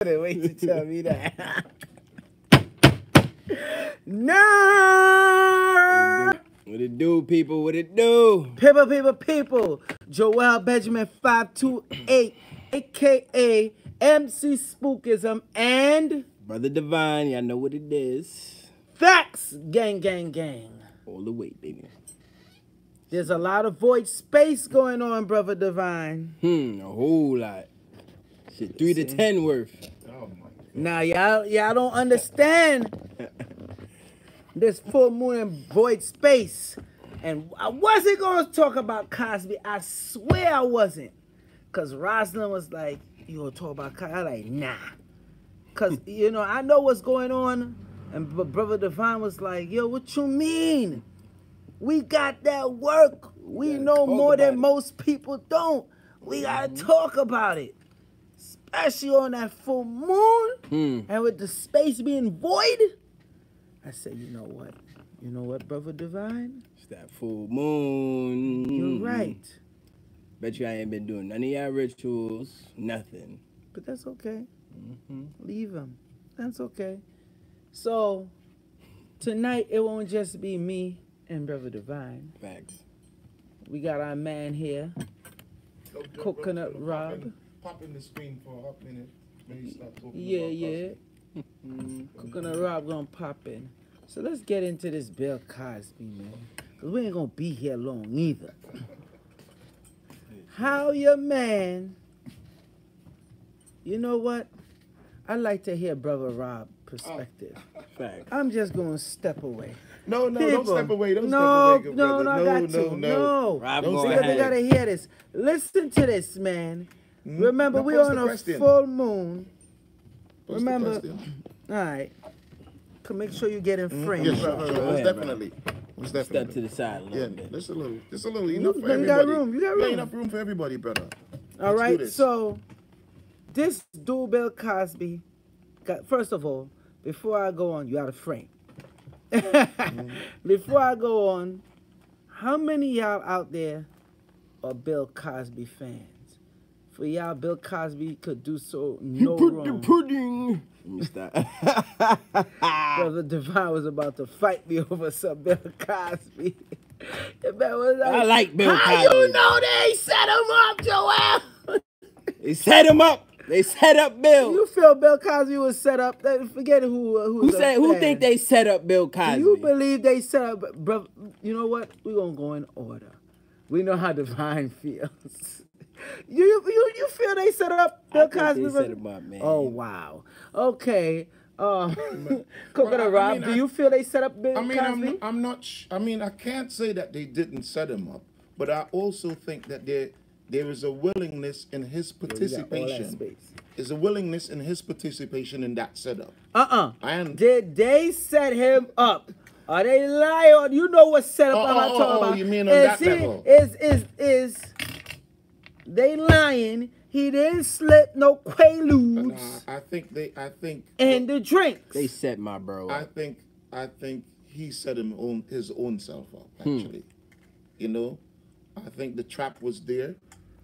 couldn't wait to tell me that. No! What it do, people? What it do? People. Joel Benjamin 528, a.k.a. MC Spookism, and... Brother Divine, y'all know what it is. Facts! Gang. All the way, baby. There's a lot of void space going on, Brother Divine. A whole lot. Shit, 3 to 10 worth. Oh my God. Now, y'all don't understand this full moon and void space. And I wasn't going to talk about Cosby. I swear I wasn't. Because Rosalind was like, you going to talk about Cosby? I'm like, nah. Because, you know, I know what's going on. And Brother Divine was like, yo, what you mean? We got that work. We know more than most people don't. We got to talk about it. Especially on that full moon. And with the space being void. I said, you know what? You know what, Brother Divine? It's that full moon. You're right. Bet you I ain't been doing none of y'all rituals. Nothing. But that's okay. Leave them. That's okay. So, tonight it won't just be me and Brother Divine. Facts. We got our man here, Coconut Rob. Pop in the screen for a hot minute when you start talking Yeah. Coconut Rob gonna pop in. So let's get into this Bill Cosby, man. Because we ain't gonna be here long either. How your man... You know what? I like to hear Brother Rob perspective. Facts. I'm just gonna step away. No, don't step away. Don't step away, good No, brother. I got to. No. Rob, Don't go say Because ahead. you gotta hear this. Listen to this, man. Remember, Now we're pose on the a question. full moon. Pose the Remember, question. all right. Make sure you get in frame, Yes, brother. sure. Go Most ahead, definitely. Most Step definitely. to the side a little Yeah, bit. just a little. Enough for You everybody. got room. You got Yeah, room. enough room for everybody, brother. All Let's do right. this. So, this dude, Bill Cosby, first of all, before I go on, you out of frame. Before I go on, how many y'all out there are Bill Cosby fans? For y'all, Bill Cosby could do so no wrong. Pudding. Let me stop. Brother Divine was about to fight me over some Bill Cosby. The man was I like Bill how Cosby. you know they set him up, Joel? They set him up. They set up Bill. You feel Bill Cosby was set up? Forget Who think they set up Bill Cosby? Do you believe they set up, bro? You know what? We're gonna go in order. We know how Divine feels. You feel they set up Bill Cosby? They set him up, man. Oh wow. Okay. Coconut Rob, do you feel they set up Bill Cosby? I'm not. I can't say that they didn't set him up, but I also think that there is a willingness in his participation. There's a willingness in his participation in that setup. Did they set him up? Are they lying? You know what setup I'm talking about? You mean on that level? Is they lying? He didn't slip no quaaludes. I think. And the drinks. They set my bro up. I think he set his own self up. Actually, you know, I think the trap was there.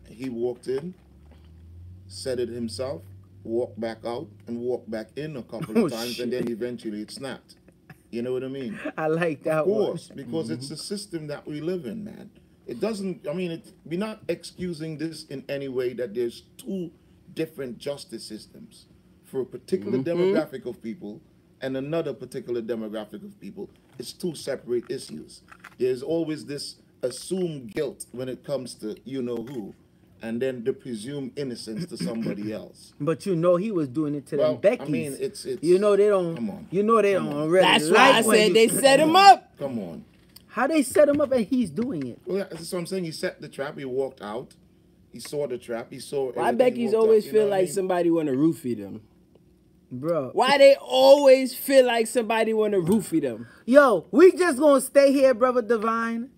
He walked in, set it himself, walked back out, and walked back in a couple of times, and then eventually it snapped. You know what I mean? I like that Of course, one. because it's the system that we live in, man. It doesn't, we're not excusing this in any way that there's two different justice systems for a particular demographic of people and another particular demographic of people. It's two separate issues. There's always this assumed guilt when it comes to you-know-who, and then the presumed innocence to somebody else. But you know he was doing it to them Becky's. It's you know they don't. Come on. You know they don't really. That's like why I when said you- they set him up. Come on. How they set him up and he's doing it? Well, that's what I'm saying. He set the trap. He walked out. He saw the trap. He saw. Why everything, Becky's walked out, always you feel know what I like mean? somebody want to roofie them? Bro. Why they always feel like somebody want to roofie them? Yo, we just gonna stay here, Brother Divine,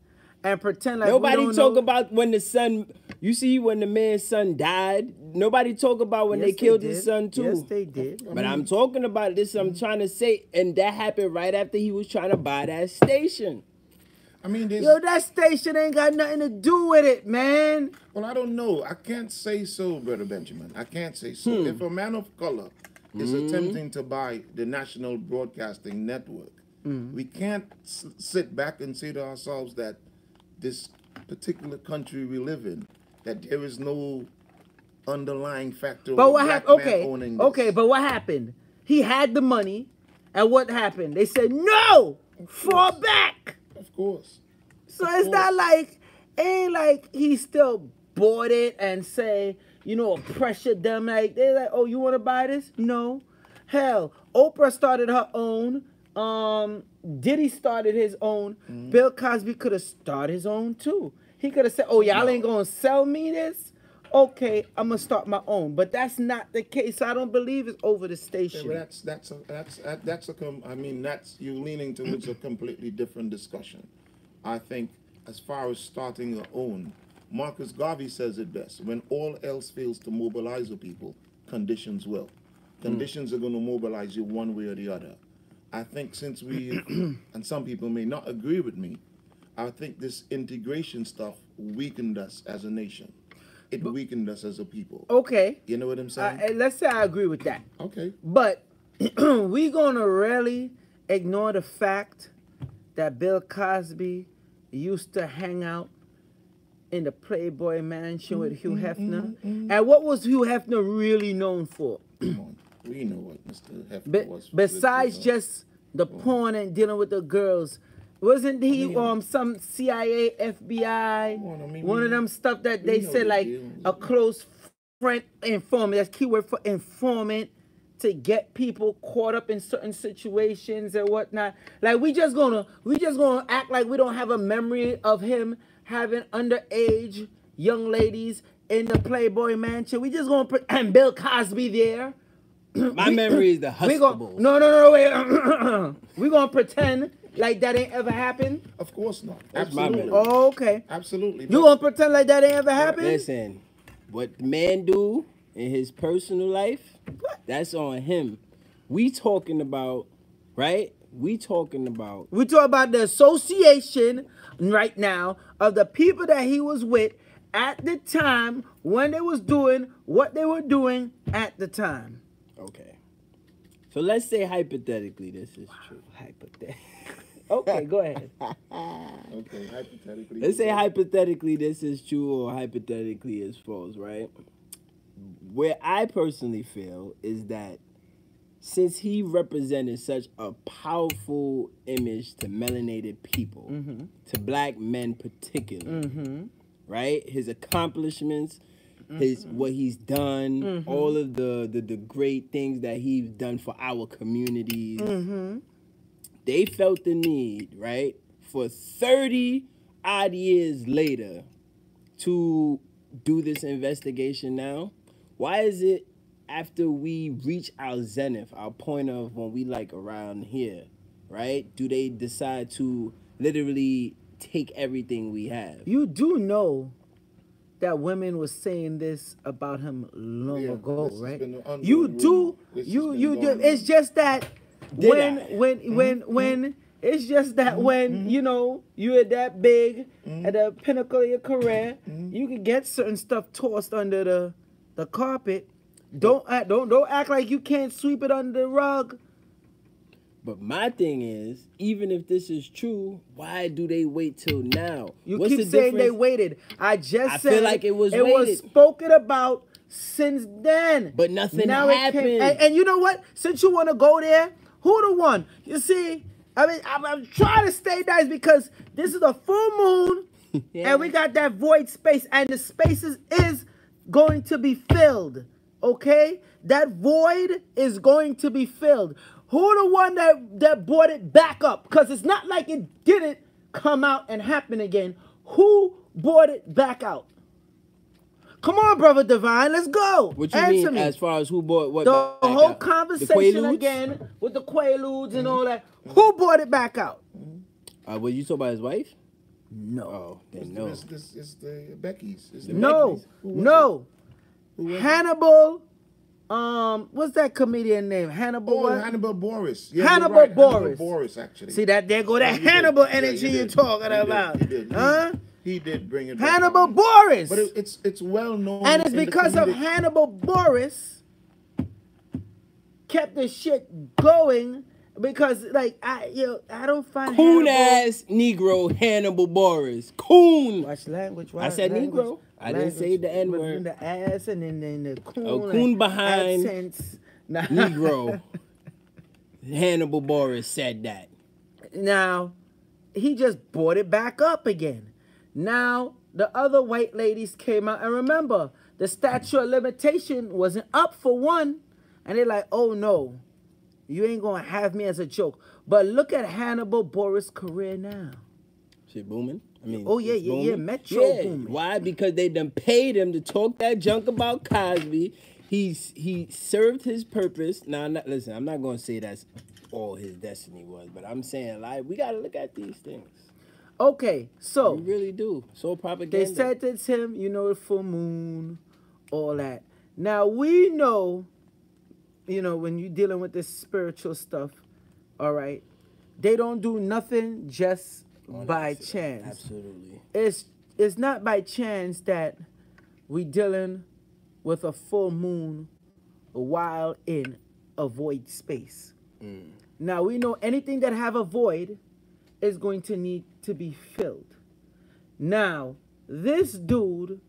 and pretend like Nobody we don't talk know. about when the son. You see when the man's son died. Nobody talk about when Yes, they killed did. his son too. Yes, they did. But I'm talking about this. I'm trying to say, and that happened right after he was trying to buy that station. I mean, there's... Yo, that station ain't got nothing to do with it, man. Well, I don't know. I can't say so, Brother Benjamin. I can't say so. If a man of color is attempting to buy the National Broadcasting Network, we can't sit back and say to ourselves that this particular country we live in, that there is no underlying factor But of what black happened? man Okay, owning this. okay, but what happened? He had the money, and what happened? They said no, fall back. Of course. So it's not like, ain't like he still bought it and say, you know, pressured them like they're like, oh, you want to buy this? No. Hell, Oprah started her own. Diddy started his own. Bill Cosby could have started his own too. He could have said, oh, y'all ain't gonna sell me this. Okay, I'm gonna start my own. But that's not the case. I don't believe it's over the station. Yeah, I mean, that's you leaning towards a completely different discussion. I think as far as starting your own, Marcus Garvey says it best. When all else fails to mobilize the people, conditions will. Conditions are going to mobilize you one way or the other. I think since we, and some people may not agree with me, I think this integration stuff weakened us as a nation. It weakened us as a people. Okay. You know what I'm saying? Let's say I agree with that. Okay. But we gonna really ignore the fact that Bill Cosby used to hang out in the Playboy Mansion with Hugh Hefner. And what was Hugh Hefner really known for? Come on. We know what Mr. Hefner was. Besides just the porn and dealing with the girls, wasn't he some CIA, FBI, one of them stuff that they said like a close friend informant? That's keyword for informant, to get people caught up in certain situations and whatnot. Like we just gonna act like we don't have a memory of him having underage young ladies in the Playboy Mansion. We just gonna and Bill Cosby there. My memory is the Hustables. No, wait. We gonna pretend like that ain't ever happened? Of course not. That's Absolutely. my memory. Oh, okay. Absolutely. You gonna pretend like that ain't ever happened? Listen, what the man do in his personal life, that's on him. We talking about, right? We talking about the association right now of the people that he was with at the time when they was doing what they were doing at the time. Okay. So let's say hypothetically this is true. Hypothetically. Okay, go ahead. Okay, hypothetically. Let's say hypothetically this is true or hypothetically is false, right? Where I personally feel is that since he represented such a powerful image to melanated people, to black men particularly, right? His accomplishments, his what he's done, all of the great things that he's done for our communities. They felt the need, right, for 30 odd years later to do this investigation now. Why is it after we reach our zenith, our point of when we like around here, right, do they decide to literally take everything we have? You do know that women was saying this about him long ago, right? You do. You do. It's just that when it's just that when you know you're that big at the pinnacle of your career, you can get certain stuff tossed under the carpet. Don't act like you can't sweep it under the rug. But my thing is, even if this is true, why do they wait till now? You What's keep the saying difference? they waited. I said feel like it was was waited. spoken about since then. But nothing now happened. And you know what? Since you want to go there, who the one? You see, I mean, I'm trying to stay nice because this is a full moon, and we got that void space, and the spaces is going to be filled. Okay, that void is going to be filled. Who the one that brought it back up? Because it's not like it didn't come out and happen again. Who brought it back out? Come on, Brother Divine, let's go. What you Answer mean me. As far as who bought what? The back whole out? conversation The Quaaludes? again with the Quaaludes and all that. Who brought it back out? What you talking about his wife? No. Oh, then no. It's the Becky's. It's the No. Becky's. No. Hannibal What's that comedian name? Hannibal. Oh, what? Hannibal Boris. Yeah, Hannibal you're right. Boris. Hannibal Boris, actually. See that? There go that Yeah, Hannibal did. energy Yeah, you're talking He about. did. Huh? He did bring it back. Hannibal Boris. But it's well known. And it's in the because of comedic- Hannibal Boris kept the shit going. Because I don't find Coon Hannibal- ass Negro Hannibal Boris. Coon. Watch language. I said language, Negro. I didn't say the N word. The ass and then the coon. Oh, coon behind accents. Nah. Negro. Hannibal Boris said that. Now, he just brought it back up again. Now, the other white ladies came out. And remember, the statute of limitation wasn't up for one. And they're like, oh no, you ain't going to have me as a joke. But look at Hannibal Boris' career now. Shit booming. I mean, Oh, yeah, it's yeah, booming. Metro Yeah. booming. Why? Because they done paid him to talk that junk about Cosby. He served his purpose. Now, listen, I'm not going to say that's all his destiny was, but I'm saying, like, we got to look at these things. Okay, so We really do. So they propaganda. said it's him, the full moon, all that. Now, we know, when you're dealing with this spiritual stuff, all right, they don't do nothing just by chance. Absolutely. It's not by chance that we dealing with a full moon while in a void space. Now we know anything that have a void is going to need to be filled. Now this dude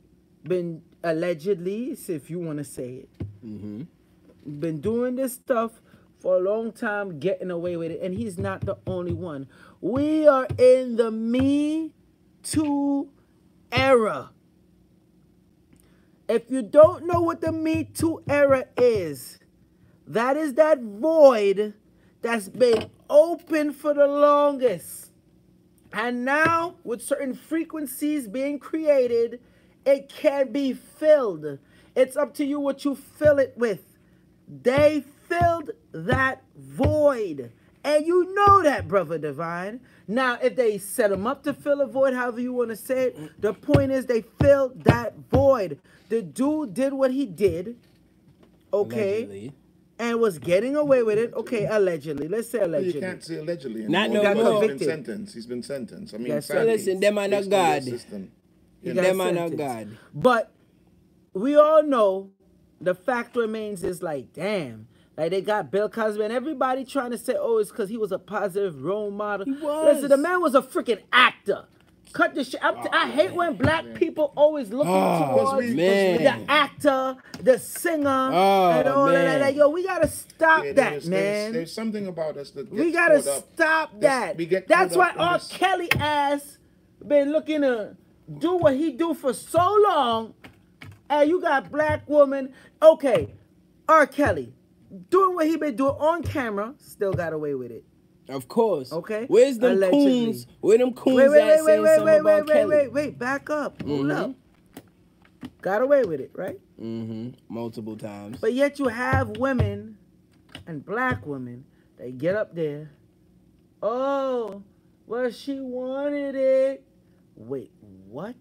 been allegedly, if you want to say it, been doing this stuff for a long time, getting away with it, and he's not the only one. We are in the Me Too era. If you don't know what the Me Too era is, that is that void that's been open for the longest. And now, with certain frequencies being created, it can be filled. It's up to you what you fill it with. They filled that void. And you know that, Brother Divine. Now, if they set them up to fill a void, however you want to say it, the point is they filled that void. The dude did what he did, okay, Allegedly. and was getting away with it, okay, allegedly. Let's say Well, allegedly. you can't say allegedly. Not anymore no because more. He's been Convicted. sentenced. He's been sentenced. I mean, Yes, sir. sadly, Listen, them are not based on your God. system. He You got know, Them are not sentenced. God. But we all know the fact remains is like, damn. Like they got Bill Cosby and everybody trying to say, oh, it's because he was a positive role model. He was. Listen, the man was a freaking actor. Cut this shit. I hate when black people always looking towards man. the actor, the singer, Oh, and all man. that. Like, yo, we gotta stop Yeah, that, man. There's something about us that We gets gotta caught up. stop That's- that. we get That's caught why up in R. this. Kelly ass been looking to do what he do for so long, and you got black woman. Okay, R. Kelly doing what he been doing on camera, still got away with it. Of course. Okay. Where's them Allegedly. coons? Where them coons Wait, at saying something about Kelly? wait, back up. Hold up. Got away with it, right? Multiple times. But yet you have women and black women, they get up there. Oh, well, she wanted it. Wait, what?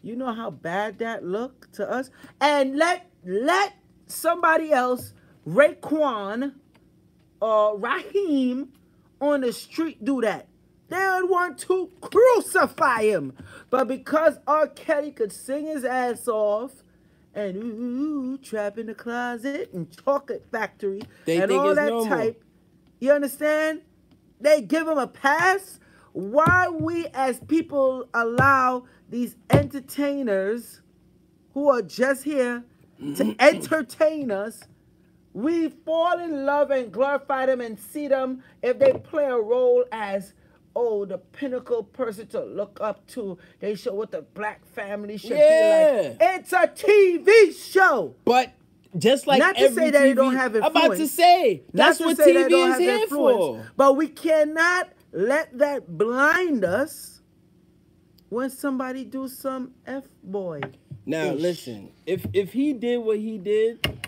You know how bad that looked to us? And let somebody else, Raekwon or Raheem on the street do that. They would want to crucify him. But because R. Kelly could sing his ass off and ooh, trap in the closet and chocolate factory They and think all it's that normal. type, you understand? They give him a pass. Why we as people allow these entertainers who are just here to entertain us, we fall in love and glorify them and see them if they play a role as, oh, the pinnacle person to look up to. They show what the black family should be like. It's a TV show. But just like Not to every say that they TV don't have I'm about to influence. say, Not that's to what say they TV don't is have here influence, for. But we cannot let that blind us when somebody do some F-boy. Now listen, if he did what he did,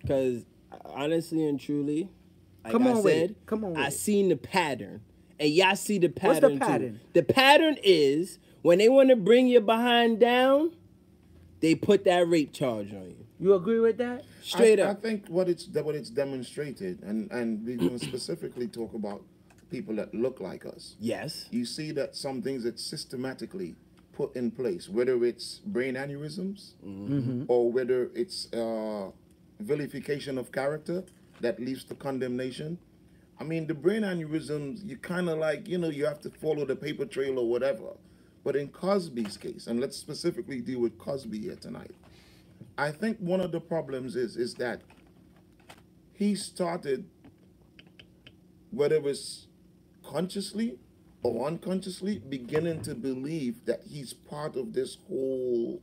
because honestly and truly, like Come I on with said, it. Come on with I it. seen the pattern, and y'all see the What's pattern the pattern? too. The pattern is when they want to bring you behind down, they put that rape charge on you. You agree with that? Straight I up. think what it's demonstrated, and we're going to specifically talk about people that look like us. Yes. You see that some things that systematically put in place, whether it's brain aneurysms or whether it's vilification of character that leads to condemnation. I mean, the brain aneurysms, you kind of like, you have to follow the paper trail or whatever. But in Cosby's case, and let's specifically deal with Cosby here tonight, I think one of the problems is that he started, whether it's consciously or unconsciously, beginning to believe that he's part of this whole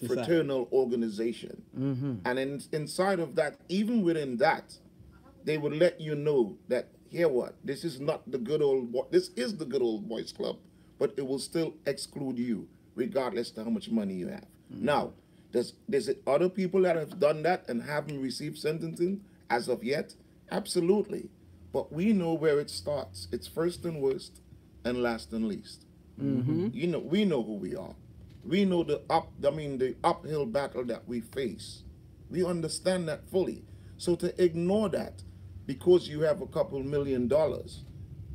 fraternal organization. And inside of that, even within that, they would let you know that, here what, this is not the good old boy, this is the good old boys club, but it will still exclude you, regardless of how much money you have. Now, there's other people that have done that and haven't received sentencing as of yet? Absolutely. But we know where it starts. It's first and worst and last and least. We know who we are. We know the uphill battle that we face. We understand that fully. So to ignore that because you have a couple $1 million,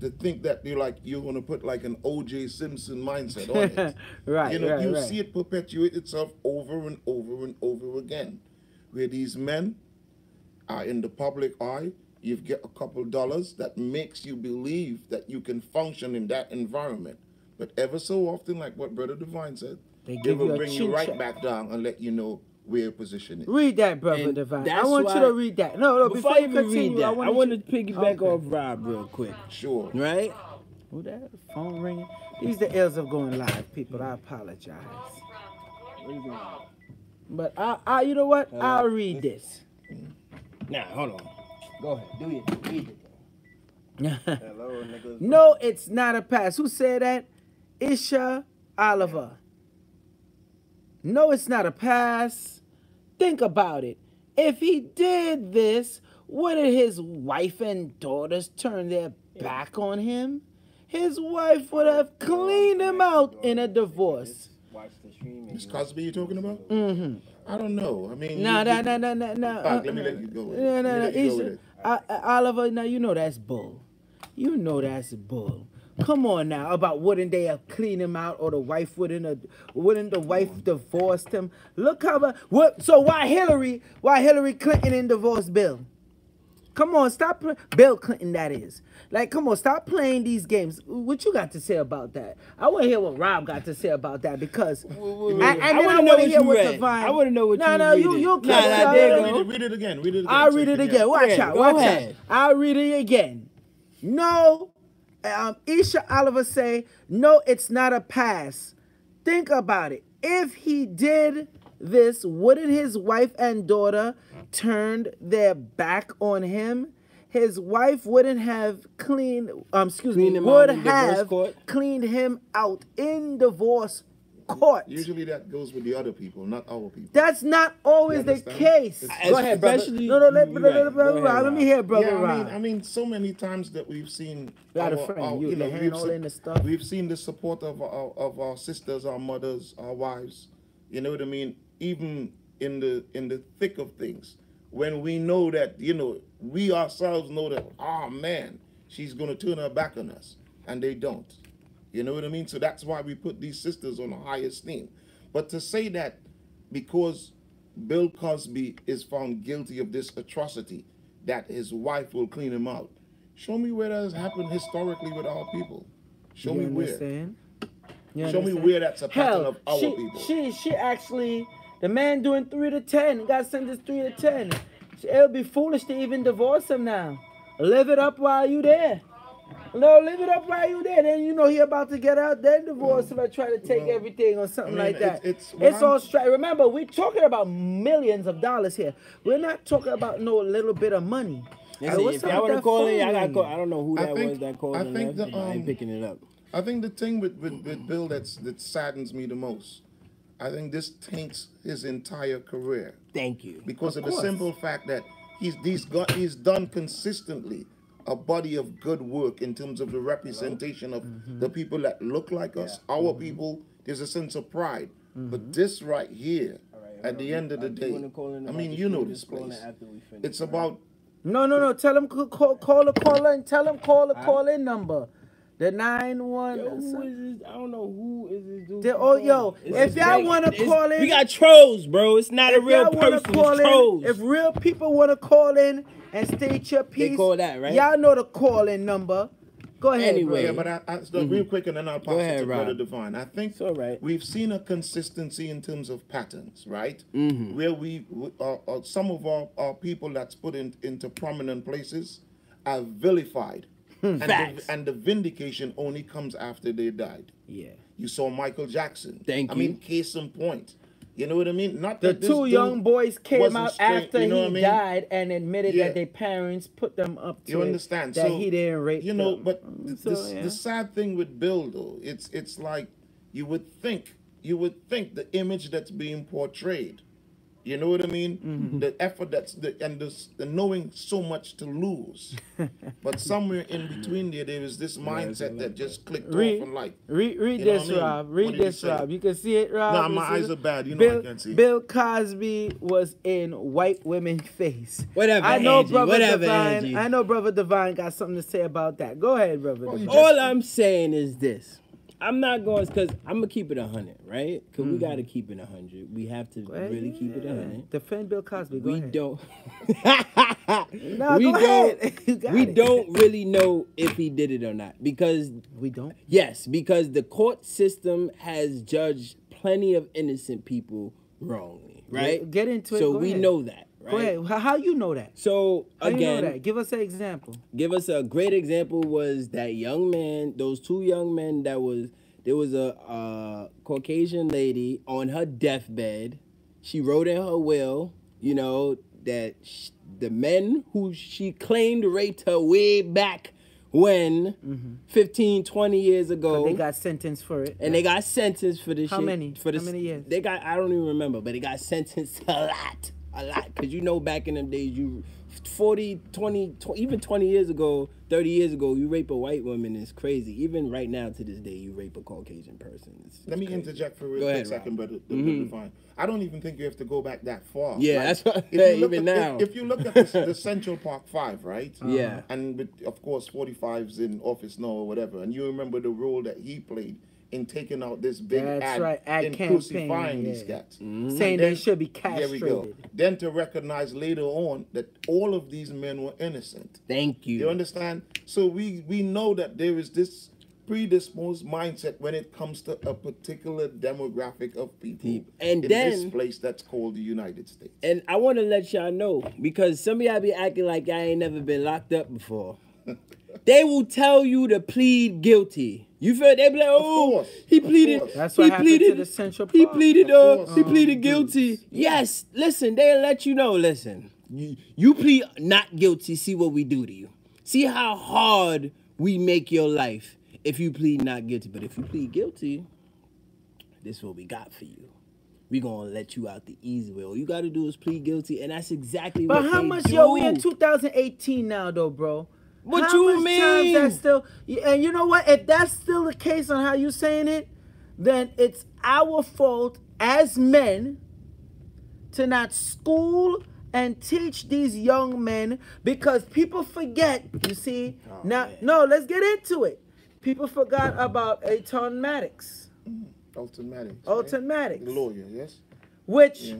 to think that you're going to put like an O.J. Simpson mindset on it. Right, you see it perpetuate itself over and over and over again. Where these men are in the public eye, you get a couple dollars that makes you believe that you can function in that environment. But ever so often, like what Brother Divine said, they will bring you right back down and let you know where your position is. Read that, Brother Divine. I that's want you why- to read that. No, before you you continue, read that, I want to piggyback Okay. off Rob real quick. Sure. Right? Who that? Phone ringing? These the ills of going live, people. I apologize. But I you know what? I'll read this. Now, hold on. Go ahead. Do it. Read it. Hello, niggas. No, it's not a pass. Who said that? Isha Oliver. No, it's not a pass. Think about it. If he did this, wouldn't his wife and daughters turn their back on him? His wife would have cleaned him out in a divorce. Watch the stream. Is Cosby you talking about? Mm-hmm. I don't know. I mean, No. let me let you go with it. Let me let you go with it. Oliver, now you know that's bull. You know that's bull. Come on now, about wouldn't they have cleaned him out, or the wife wouldn't the wife divorced him? Look how so why Hillary Clinton in divorce Bill? Come on, stop Bill Clinton, that is. Like, come on, stop playing these games. What you got to say about that? I want to hear what Rob got to say about that, because I want to know what you read. I want to know what you read. No, you can't. Read it again. Read it again. I'll read it again. Watch Yeah, out. go Watch ahead. out. I'll read it again. No, Isha Oliver say, no, it's not a pass. Think about it. If he did this, wouldn't his wife and daughter turned their back on him? His wife wouldn't have cleaned him out in divorce court? Cleaned him out in divorce court. Usually that goes with the other people, not our people. That's not always You the understand? case. It's- Go ahead, brother. especially- No, let you're right. brother Go ahead, Rob. Let me hear brother Rob. I mean, so many times that we've seen Got a friend, you the hand all in the stuff. We've seen the support of our sisters, our mothers, our wives. You know what I mean? Even in the thick of things, when we know that, we ourselves know that, oh man, she's gonna turn her back on us, and they don't. You know what I mean? So that's why we put these sisters on a high esteem. But to say that because Bill Cosby is found guilty of this atrocity, that his wife will clean him out, show me where that has happened historically with our people. Show me where. Understand? Show me where that's a pattern of our people. She actually, the man doing 3 to 10, got sentenced 3 to 10. It would be foolish to even divorce him now. Live it up while you there. No, live it up while you there. Then he about to get out, then divorce him and try to take everything or something like that. It's all straight. Remember, we're talking about millions of dollars here. We're not talking about no little bit of money. Listen, What's if up y'all with want to that call in, phone I got ringing? call. I don't know who that was that called. I think I ain't picking it up. I think the thing with Bill that saddens me the most, I think this taints his entire career. Thank you. Because of the simple fact that he's done consistently a body of good work in terms of the representation of the people that look like us, our people. There's a sense of pride. But this right here at the end of the day, I mean, you know this place. It's about No. Tell them call the caller and tell them call the call-in number. The 91. Yo, who is this? I don't know who is this dude. If y'all want to call in, we got trolls, bro. It's not a real person. It's trolls. If real people want to call in and state your piece, they call that, right? Y'all know the call-in number. Go ahead. Anyway, yeah, but I real quick, and then I'll pass it to Brother Divine. I think right. We've seen a consistency in terms of patterns, right? Mm-hmm. Where we some of our people that's put into prominent places are vilified. And the vindication only comes after they died. Yeah. You saw Michael Jackson. I mean, case in point. You know what I mean? Not the that two young boys came out after he died and admitted that their parents put them up to understand? That he didn't rape them. But the sad thing with Bill, though, it's like you would think the image that's being portrayed. You know what I mean? Mm-hmm. The effort the knowing so much to lose, but somewhere in between there is this mindset that just clicked off and like. Read this, Rob. Read this, Rob. You can see it, Rob. Nah, my eyes are bad. You know I can't see. Bill Cosby was in white women's face. Whatever. I know, Angie, brother whatever, Divine. Angie. I know, brother Divine got something to say about that. Go ahead, brother. All I'm saying is this. I'm not going because I'm gonna keep it 100, right? Because we gotta keep it 100. We have to really keep it 100. Defend Bill Cosby. We don't really know if he did it or not because we don't. Yes, because the court system has judged plenty of innocent people wrongly, right? Get into it. So we know that. Right? Go ahead. How you know that? So again, you know that? Give us an example. Give us a great example. Was that young man? Those two young men. There was a Caucasian lady on her deathbed. She wrote in her will, you know, that the men who she claimed raped her way back when 15, 20 years ago. But they got sentenced for it. And they got sentenced for this shit. How many? For this, How many years? They got, I don't even remember, but they got sentenced a lot. Because you know back in the days, 40, 20, even 20 years ago, 30 years ago, you rape a white woman is crazy. Even right now to this day, you rape a Caucasian person. Let me interject for a real quick second, brother. I don't even think you have to go back that far. Yeah, right? That's what even now. If you look at the Central Park 5, right? Yeah. And with, of course, 45's in office now or whatever, and you remember the role that he played in taking out this big ad in crucifying these cats. Saying they should be castrated. There we go. Then to recognize later on that all of these men were innocent. Thank you. You understand? So we know that there is this predisposed mindset when it comes to a particular demographic of people and in then, this place that's called the United States. And I want to let y'all know, because some of y'all be acting like y'all ain't never been locked up before. They will tell you to plead guilty. You feel they be like, oh, he pleaded. That's what happened to the Central Park. He pleaded guilty. Yes, listen, they'll let you know. Listen, you plead not guilty. See what we do to you. See how hard we make your life if you plead not guilty. But if you plead guilty, this is what we got for you. We gonna let you out the easy way. All you gotta do is plead guilty, and that's exactly what they do. But how much, yo, we in 2018 now, though, bro. What how you much mean? Times that still, and you know what? If that's still the case on how you saying it, then it's our fault as men to not school and teach these young men, because people forget, you see. No, let's get into it. People forgot about Alton Maddox. Alton Maddox. Alton Maddox. The lawyer, yes. Which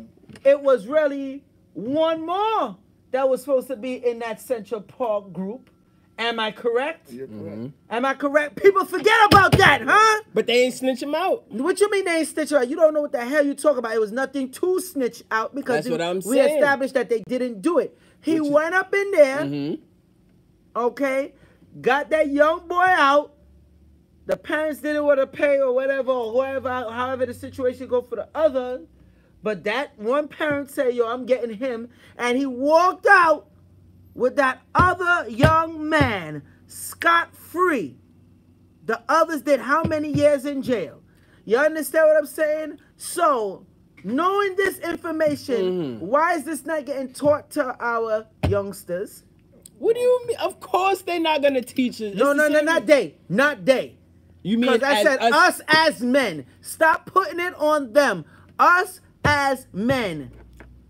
it was really one more that was supposed to be in that Central Park group. Am I correct? You're correct. Am I correct? People forget about that, huh? But they ain't snitch him out. What you mean they ain't snitch out? You don't know what the hell you talking about. It was nothing to snitch out because that's what I'm we saying. Established that they didn't do it. He went up in there, okay, got that young boy out. The parents didn't want to pay or whatever, or whoever, however the situation go for the other. But that one parent said, yo, I'm getting him. And he walked out with that other young man scot-free. The others did how many years in jail? You understand what I'm saying? So, knowing this information, why is this not getting taught to our youngsters? What do you mean? Of course they're not going to teach us. No, not they. Not they. You mean because I said us as men. Stop putting it on them. Us as men.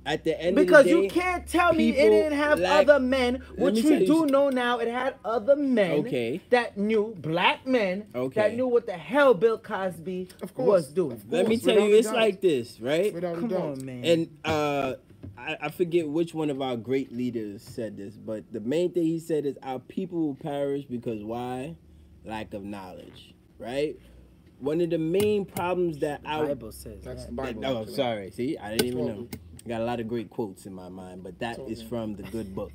At the end Because of the day, you can't tell me it people didn't have lack- other men, Let which me we tell do you- know now. It had other men Okay. that knew, black men Okay. that knew what the hell Bill Cosby Of course. was doing. Of Let me course, tell without you, a it's doubt. like this, right? Without a Come doubt. on, man. And I forget which one of our great leaders said this, but the main thing he said is our people will perish because why? Lack of knowledge, right? One of the main problems that The our Bible says That's that. the Bible. Oh, actually. sorry. See, I didn't even know. Totally. Got a lot of great quotes in my mind, but that is Totally. from the good book,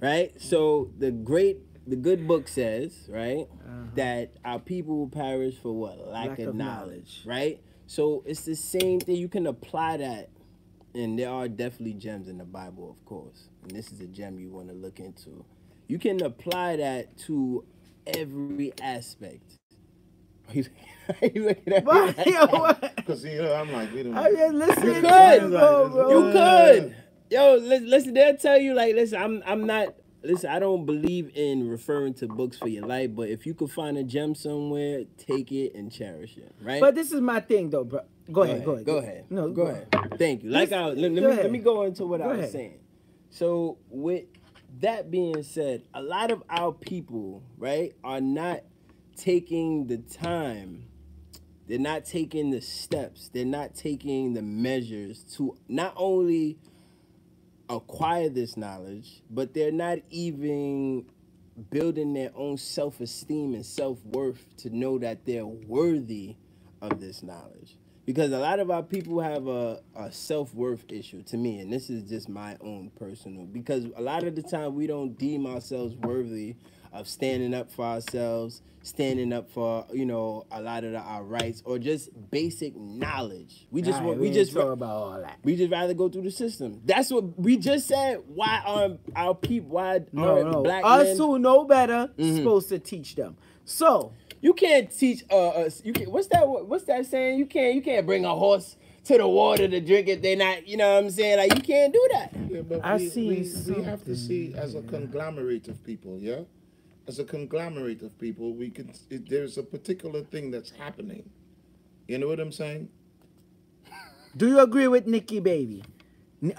right? So the good book says, right, that our people will perish for what? Lack of knowledge, right? So it's the same thing. You can apply that, and there are definitely gems in the Bible, of course. And this is a gem you want to look into. You can apply that to every aspect. You looking at me What? like Yo, that? what? Because I'm like, wait a minute. I'm just listening You to could. you, bro. You could. Yo, listen, they'll tell you, like, listen, I'm not, listen, I don't believe in referring to books for your life, but if you could find a gem somewhere, take it and cherish it, right? But this is my thing, though, bro. Go ahead. Go ahead. No, go ahead. Thank you. Like, let Go ahead. me go into what Go I was ahead. saying. So, with that being said, a lot of our people, right, are not taking the time. They're not taking the steps. They're not taking the measures to not only acquire this knowledge, but they're not even building their own self-esteem and self-worth to know that they're worthy of this knowledge. Because a lot of our people have a self-worth issue, to me, and this is just my own personal, because a lot of the time we don't deem ourselves worthy of standing up for ourselves, standing up for, you know, a lot of our rights, or just basic knowledge. We just Alright, we ain't just talk about all that. we just rather go through the system. That's what we just said. Why are our people? Why are black Us men? who know better supposed to teach them. So You can't teach us. You can. What's that saying? You can't bring a horse to the water to drink it. They're not. You know what I'm saying? Like, you can't do that. Yeah, but I we, see we have to see as a conglomerate of people, yeah? As a conglomerate of people, we can. There's a particular thing that's happening. You know what I'm saying? do you agree with Nikki Baby?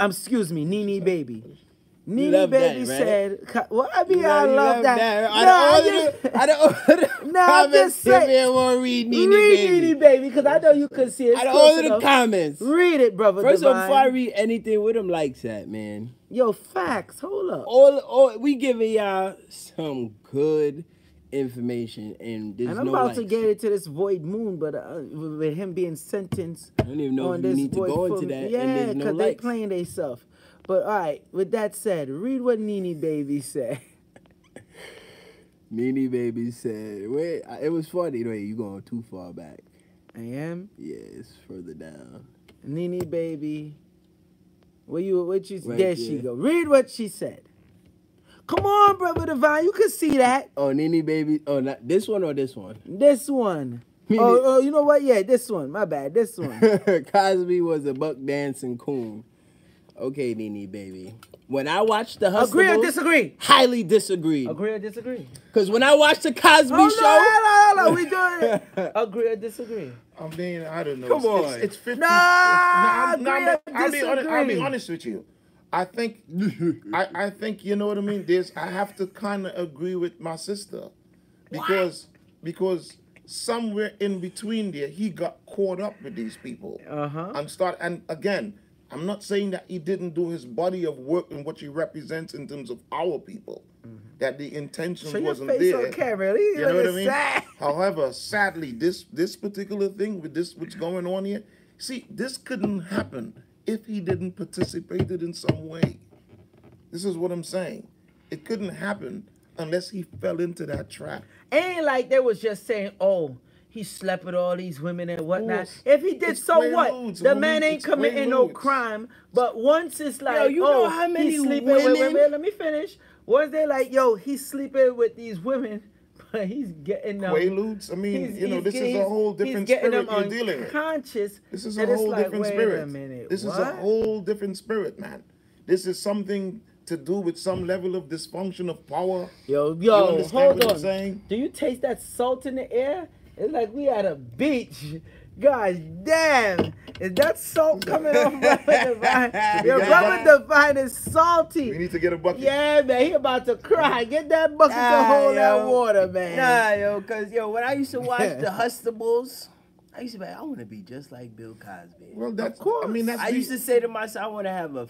Excuse me, Nene Baby. Nene love Baby that, right? said, well, I mean, You I you love that. I No, don't order the No, I'm just comments. If saying. you want to read Nene read Baby. Nene Baby, because I know you can see it. I don't order the comments. Read it, brother. First of all, Divine. before I read anything, where them likes at, man? Yo, facts. Hold up. All we giving y'all some good information, and there's And I'm no about likes. to get into this Void Moon, but with him being sentenced I don't even know on if you this need to Void go into Moon- that, Yeah, and there's no because they likes. playing they stuff. But all right, with that said, read what Nene Baby said. Nene Baby said, "Wait, it was funny. Wait, you going too far back? I am Yeah, it's further down. Nene Baby. What you? Right there she there. go. Read what she said. Come on, brother Divine. You can see that. Oh, Nene Baby. Oh, not this one or this one? This one. Nene- Oh, you know what? Yeah, this one. My bad. This one. Cosby was a buck dancing coon. Okay, Nene Baby. When I watched the Hustle, Agree or disagree? highly disagreed. Agree or disagree? Because when I watched the Cosby Hold show, on, hold on. We doing it. Agree or disagree? I mean, I don't know. Come on. It's 50. Nah, No, agree or I'll be disagree? honest with you. I think, I think, you know what I mean? I have to kind of agree with my sister. Because somewhere in between there, he got caught up with these people. And again, I'm not saying that he didn't do his body of work and what he represents in terms of our people. That the intention Show your wasn't face there. on camera. You You know what I mean? Sad. However, sadly, this particular thing with this what's going on here, see, this couldn't happen if he didn't participate in some way. This is what I'm saying. It couldn't happen unless he fell into that trap. Ain't like they was just saying, oh, he slept with all these women and whatnot. course. If he did, It's so what? preludes, The homie. man ain't It's committing no preludes. crime. But once it's like, Yo, you know how many he's sleeping with women- women. Let me finish. Once they like, yo, he's sleeping with these women, but he's getting them. Quaaludes? I mean, this is a whole different he's getting spirit them you're dealing with. unconscious. This is and a it's whole like, different wait spirit. A minute, This is what? a whole different spirit, man. This is something to do with some level of dysfunction of power. Yo, You understand hold what I'm on. saying? Do you taste that salt in the air? It's like we at a beach. Gosh damn. Is that salt coming off Brother Divine? Your get a Brother Divine is salty. We need to get a bucket. Yeah, man, he about to cry. Get that bucket to Nah, hold that yo. water, man. Nah, yo, cause yo, when I used to watch the Hustables, I used to be like, I want to be just like Bill Cosby. Well, that's Of course. I mean, that's I used to say to myself, I want to have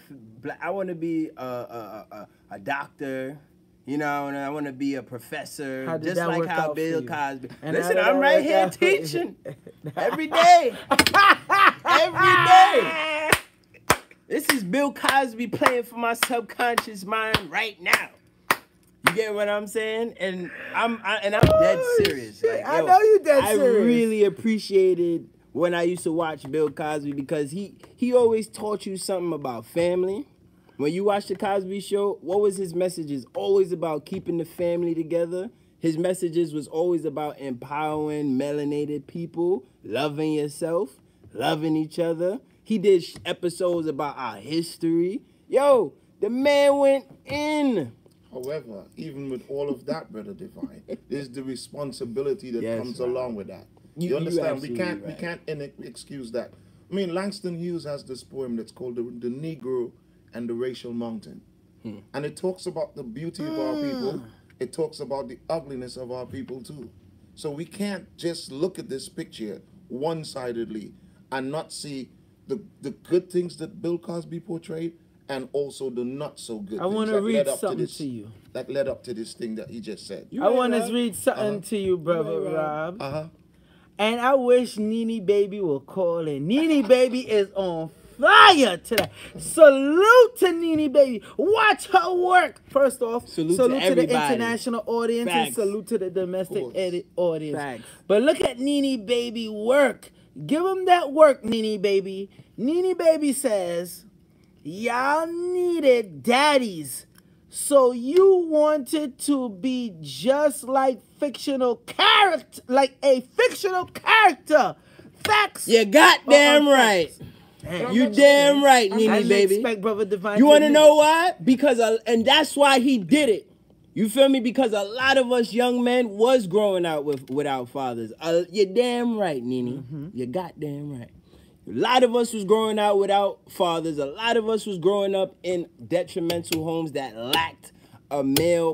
I want to be a doctor, you know, and I want to be a professor, How did just that like work how out Bill for you? Cosby. And Listen, how did I'm that right work here out for you? teaching every day, every day. This is Bill Cosby playing for my subconscious mind right now. You get what I'm saying? And I'm dead serious. shit. Like, I yo, know you dead I serious. really appreciated when I used to watch Bill Cosby because he always taught you something about family. When you watch the Cosby Show, what was his messages? Always about keeping the family together. His messages was always about empowering melanated people, loving yourself, loving each other. He did episodes about our history. Yo, the man went in. However, even with all of that, Brother Divine, there's the responsibility that Yes, comes right. along with that. You You understand? We absolutely can't right. excuse that. I mean, Langston Hughes has this poem that's called the Negro and the Racial Mountain. And it talks about the beauty of our people. It talks about the ugliness of our people too. So we can't just look at this picture one-sidedly and not see the good things that Bill Cosby portrayed and also the not so good I things want to that read led up something this, to you. that led up to this thing that he just said. You I right, want to Rob. read something to you, Brother right, Rob. Uh-huh. And I wish Nene Baby will call in. Nene Baby is on fire today. Salute to Nene Baby. Watch her work. First off, Salute to the everybody. international audience and Facts. salute to the domestic audience. Facts. But look at Nene Baby work. Give them that work, Nene Baby. Nene Baby says, y'all needed daddies. So you wanted to be just like fictional character, like a fictional character. Facts. You goddamn or right. unfacts? Damn. You damn right, I Nene didn't baby. expect Brother Divine. You to want to admit know it. why? Because and that's why he did it. You feel me? Because a lot of us young men was growing out without fathers. You're damn right, Nene. You goddamn right. A lot of us was growing out without fathers. A lot of us was growing up in detrimental homes that lacked a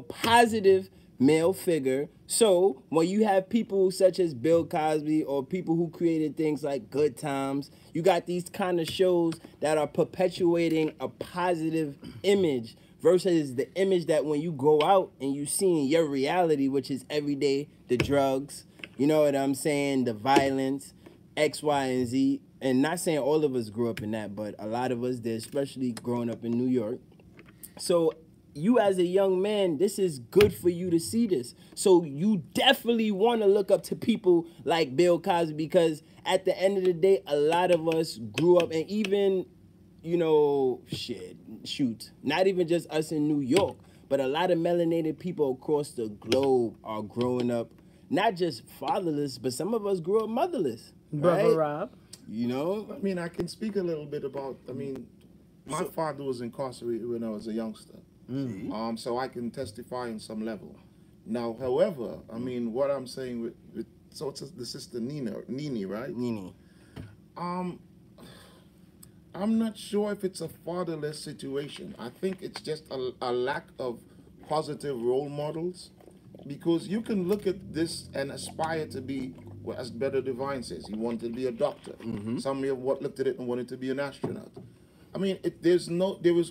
positive male figure. So when you have people such as Bill Cosby or people who created things like Good Times, you got these kind of shows that are perpetuating a positive image versus the image that when you go out and you see in your reality, which is every day, the drugs, you know what I'm saying, the violence, X, Y, and Z. And not saying all of us grew up in that, but a lot of us did, especially growing up in New York. So you as a young man, this is good for you to see this. So you definitely want to look up to people like Bill Cosby because at the end of the day, a lot of us grew up and even, you know, not even just us in New York, but a lot of melanated people across the globe are growing up, not just fatherless, but some of us grew up motherless. Brother Right? Rob. You know? I mean, I can speak a little bit about, my father was incarcerated when I was a youngster. So I can testify in some level. Now, however, I mean, what I'm saying so it's the sister Nene, right? Nene. I'm not sure if it's a fatherless situation. I think it's just a lack of positive role models. Because you can look at this and aspire to be, well, as Brother Divine says, he wanted to be a doctor. Some may have looked at it and wanted to be an astronaut. I mean, there's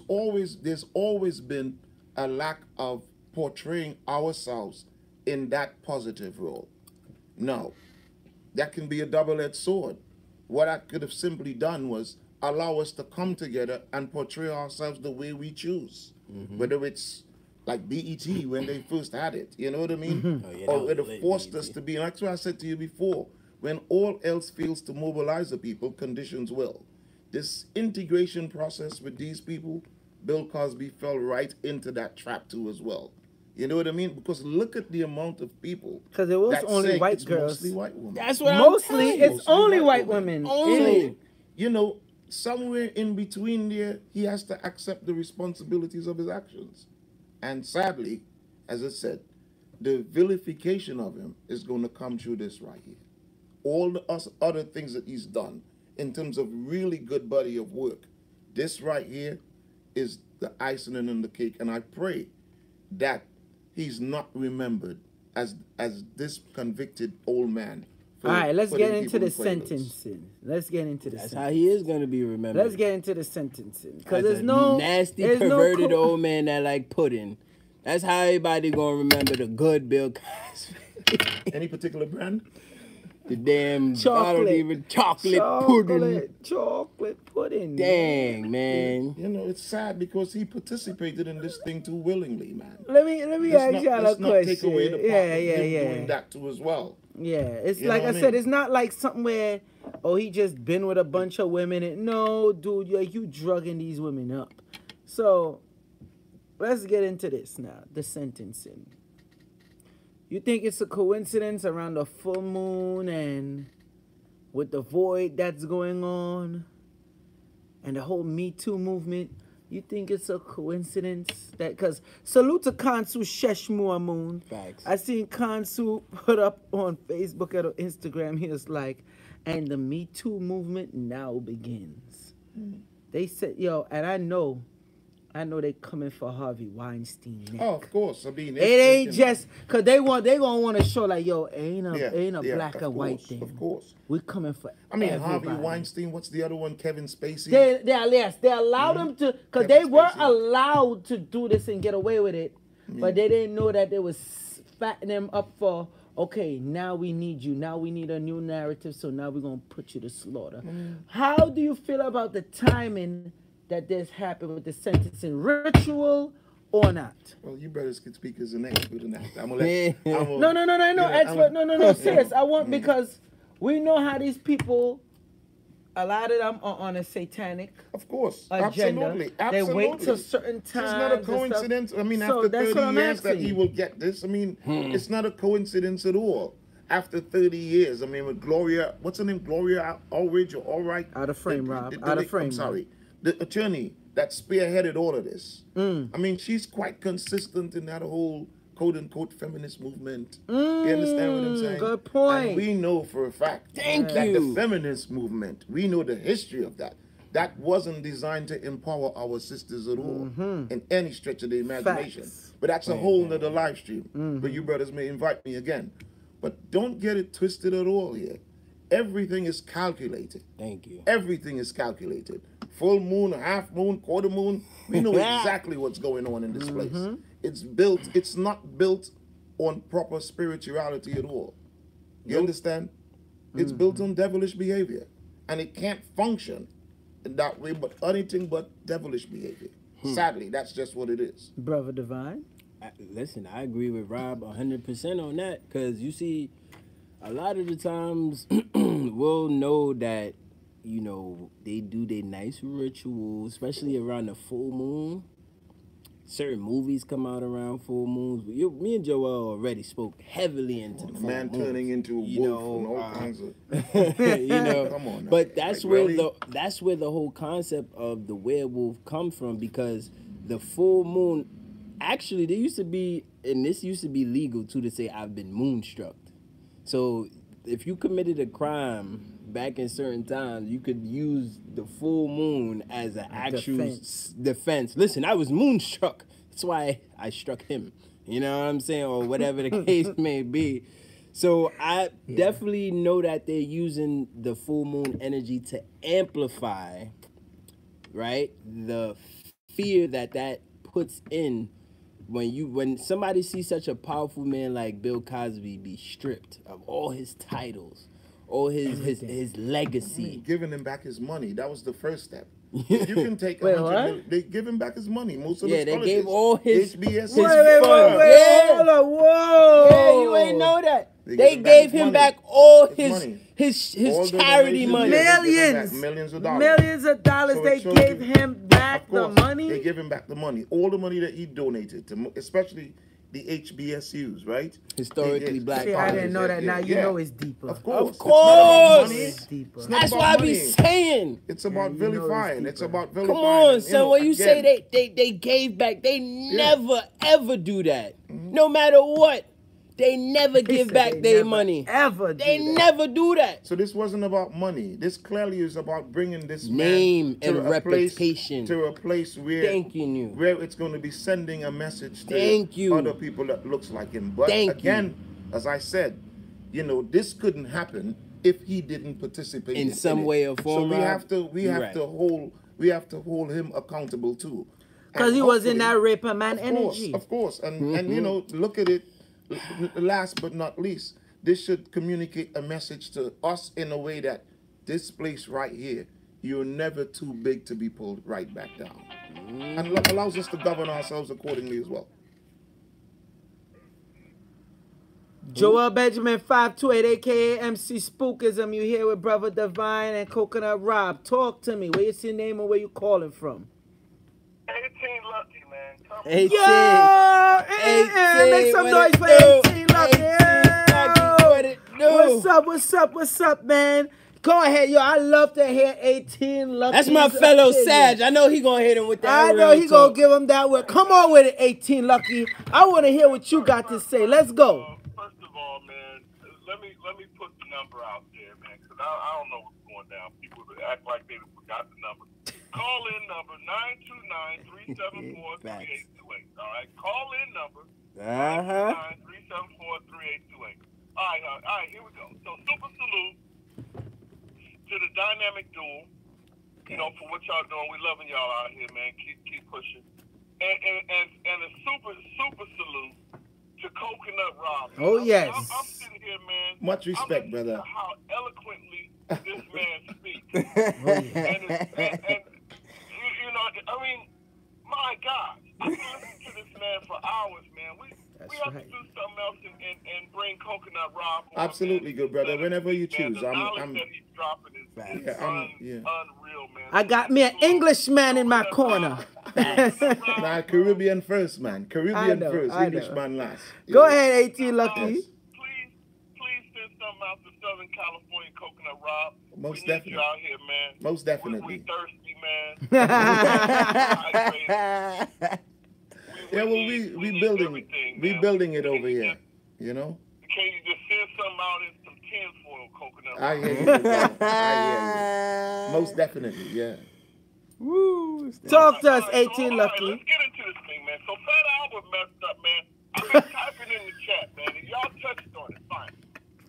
always been a lack of portraying ourselves in that positive role. Now, that can be a double-edged sword. What I could have simply done was allow us to come together and portray ourselves the way we choose. Whether it's like BET when they first had it, you know what I mean? Oh, yeah, Or that whether was late, forced BET. us to be, and that's what I said to you before, when all else fails to mobilize the people, conditions will. This integration process with these people, Bill Cosby fell right into that trap too as well. You know what I mean? Because look at the amount of people. 'Cause it was that only say white it's girls. Mostly white women. That's what Mostly, I'm telling you. it's Mostly only white white women. women. Only. So, You know, somewhere in between there, he has to accept the responsibilities of his actions. And sadly, as I said, the vilification of him is going to come through this right here. all the other things that he's done in terms of really good body of work, this right here is the icing on the cake. And I pray that he's not remembered as this convicted old man. All right, let's get into the people in quaaludes. sentencing. Let's get into the That's sentencing. how he is gonna be remembered. Let's get into the sentencing. Because As there's a no nasty, there's perverted no old man that like pudding. That's how everybody gonna remember the good Bill Cosby. Any particular brand? The damn Chocolate. chocolate pudding. Chocolate pudding. Dang, man. You know, it's sad because he participated in this thing too willingly, man. Let me ask y'all a Let's not take away question. the part Yeah, of yeah, him yeah. doing that too as well. Yeah, it's You like know I what I said, mean? it's not like something where, oh, he just been with a bunch of women. And no, dude, you drugging these women up. So let's get into this now, the sentencing. You think it's a coincidence around the full moon and with the void that's going on and the whole Me Too movement? You think it's a coincidence that, because salute to Kansu Sheshmua Moon. Facts. I seen Kansu put up on Facebook and on Instagram, he was like, and the Me Too movement now begins. They said, yo, and I know they coming for Harvey Weinstein neck. Oh, of course. I mean, It ain't just because they gonna want to show like, yo, ain't a black of and white course, thing. Of course. We coming for. I mean, everybody. Harvey Weinstein. What's the other one? Kevin Spacey. They allowed them to, because Kevin they were Spacey. allowed to do this and get away with it, but they didn't know that they was fattening them up for. Okay, now we need you. Now we need a new narrative. So now we're gonna put you to slaughter. How do you feel about the timing that this happened with the sentencing, ritual or not? Well, you better speak as an expert in that. I'm gonna let. No, expert. No, serious. I want, because we know how these people, a lot of them are on a satanic Of course, agenda. absolutely. They wait till certain It's times. not a and stuff. coincidence. I mean, So after that's 30 what I'm years that asking. he will get this. I mean, it's not a coincidence at all. After 30 years, I mean, with Gloria, what's her name? Gloria Allridge or Allright? Out of frame, Rob. Out of frame, I'm sorry. The attorney that spearheaded all of this. I mean, she's quite consistent in that whole quote-unquote feminist movement. You understand what I'm saying? Good point. And we know for a fact Thank that you. the feminist movement, we know the history of that. That wasn't designed to empower our sisters at all in any stretch of the imagination. Facts. But that's a whole nother live stream. But you brothers may invite me again. But don't get it twisted at all here. Everything is calculated. Thank you. Everything is calculated. Full moon, half moon, quarter moon. We know exactly what's going on in this place. It's built, it's not built on proper spirituality at all. You understand? It's built on devilish behavior. And it can't function in that way, but anything but devilish behavior. Sadly, that's just what it is. Brother Divine. Listen, I agree with Rob 100% on that, because you see, a lot of the times we'll know that, you know, they do their nice rituals, especially around the full moon. Certain movies come out around full moons. But me and Joel already spoke heavily into the full Man moons, turning into a you wolf know, and all kinds of. you know, Come on now. but that's Like, where really? that's where the whole concept of the werewolf come from, because the full moon, actually, there used to be, and this used to be legal too, to say I've been moonstruck. So if you committed a crime back in certain times, you could use the full moon as an actual defense. Listen, I was moonstruck. That's why I struck him. You know what I'm saying? Or whatever the case may be. So I definitely know that they're using the full moon energy to amplify, right, the fear that puts in when somebody sees such a powerful man like Bill Cosby be stripped of all his titles, all his legacy. Giving him back his money. That was the first step. You can take Wait, 100 what? million. They give him back his money. Most of Yeah, the they colleges, gave all his HBS. fund. Wait, hold on, whoa. Yeah, you ain't know that. They They gave gave him him back back all his his money. his All the charity donations, money. yeah, they give him back Millions. millions of dollars. Millions of dollars. So it They shows gave you- him back Of the course, money. They give him back the money. All the money that he donated to, especially the HBSUs, right? Historically black See, I didn't know that. Yeah, Now you yeah. know it's deeper. Of course. Of course. It's deeper. It's not That's about why I be money. saying. It's about you know it's vilifying. It's deeper. about vilifying. Come on, And, son. When you say again, they gave back, they never ever do that. No matter what. They never He give said back they their never, money. Ever They do that. never do that. So this wasn't about money. This clearly is about bringing this Name man to and a reputation. place where Thanking you. where it's going to be sending a message to Thank you. other people that looks like him. But Thank again, as I said, you know, this couldn't happen if he didn't participate In some it. way or form, So we Rob, have to you're right. hold him accountable too. Because And he was in hopefully- that Raper Man energy. Of course. And you know, look at it, last but not least, this should communicate a message to us in a way that this place right here, you're never too big to be pulled right back down. And allows us to govern ourselves accordingly as well. Joel Benjamin 528, aka MC Spookism. You here with Brother Divine and Coconut Rob. Talk to me. Where you see your name and where you calling from? 18 Lucky, man. Come 18. Make some what noise it for do? 18 Lucky. 18 Lucky, what it do? What's up, man? Go ahead, yo. I love to hear 18 Lucky. That's my fellow Sag. I know he gonna hit him with that. I know real he gonna talk. give him that word. Come on with it, 18 Lucky. I want to hear what you got to say. Let's go. First of all, man, let me put the number out there, man, because I don't know what's going down. People act like they forgot the number. Call in number 929-374-3828. All right, call in number 929-374-3828. All right, here we go. So super salute to the dynamic duo. You know, for what y'all doing. We loving y'all out here, man. Keep pushing. And a super salute to Coconut Rob. Oh, yes. I'm sitting here, man. Much respect, I'm brother. To how eloquently this man speaks. and you know, I mean, my God, I can listen to this man for hours, man. We have to do something else and bring Coconut Rob on. Absolutely, good brother. Whenever you Man, choose, the I'm knowledge that he's dropping is unreal, man. I got me an Englishman in my corner. Nah, Caribbean first, man. Caribbean first, I know. Englishman last. Go ahead, 18 Lucky. Please send something out to Southern California, Coconut Rob. Most we definitely. Need you out here, man. Most definitely. We thirsty, man. Yeah, well, we building it over here, you know. Can you just send something out in some tinfoil, Coconut Rob? I hear you, brother. I hear you. Most definitely, yeah. Woo. Talk to us, All 18 right, let's Lucky. get into this thing, man. So Fat Albert messed up, man. I've been typing in the chat, man, and y'all touched on it. Fine.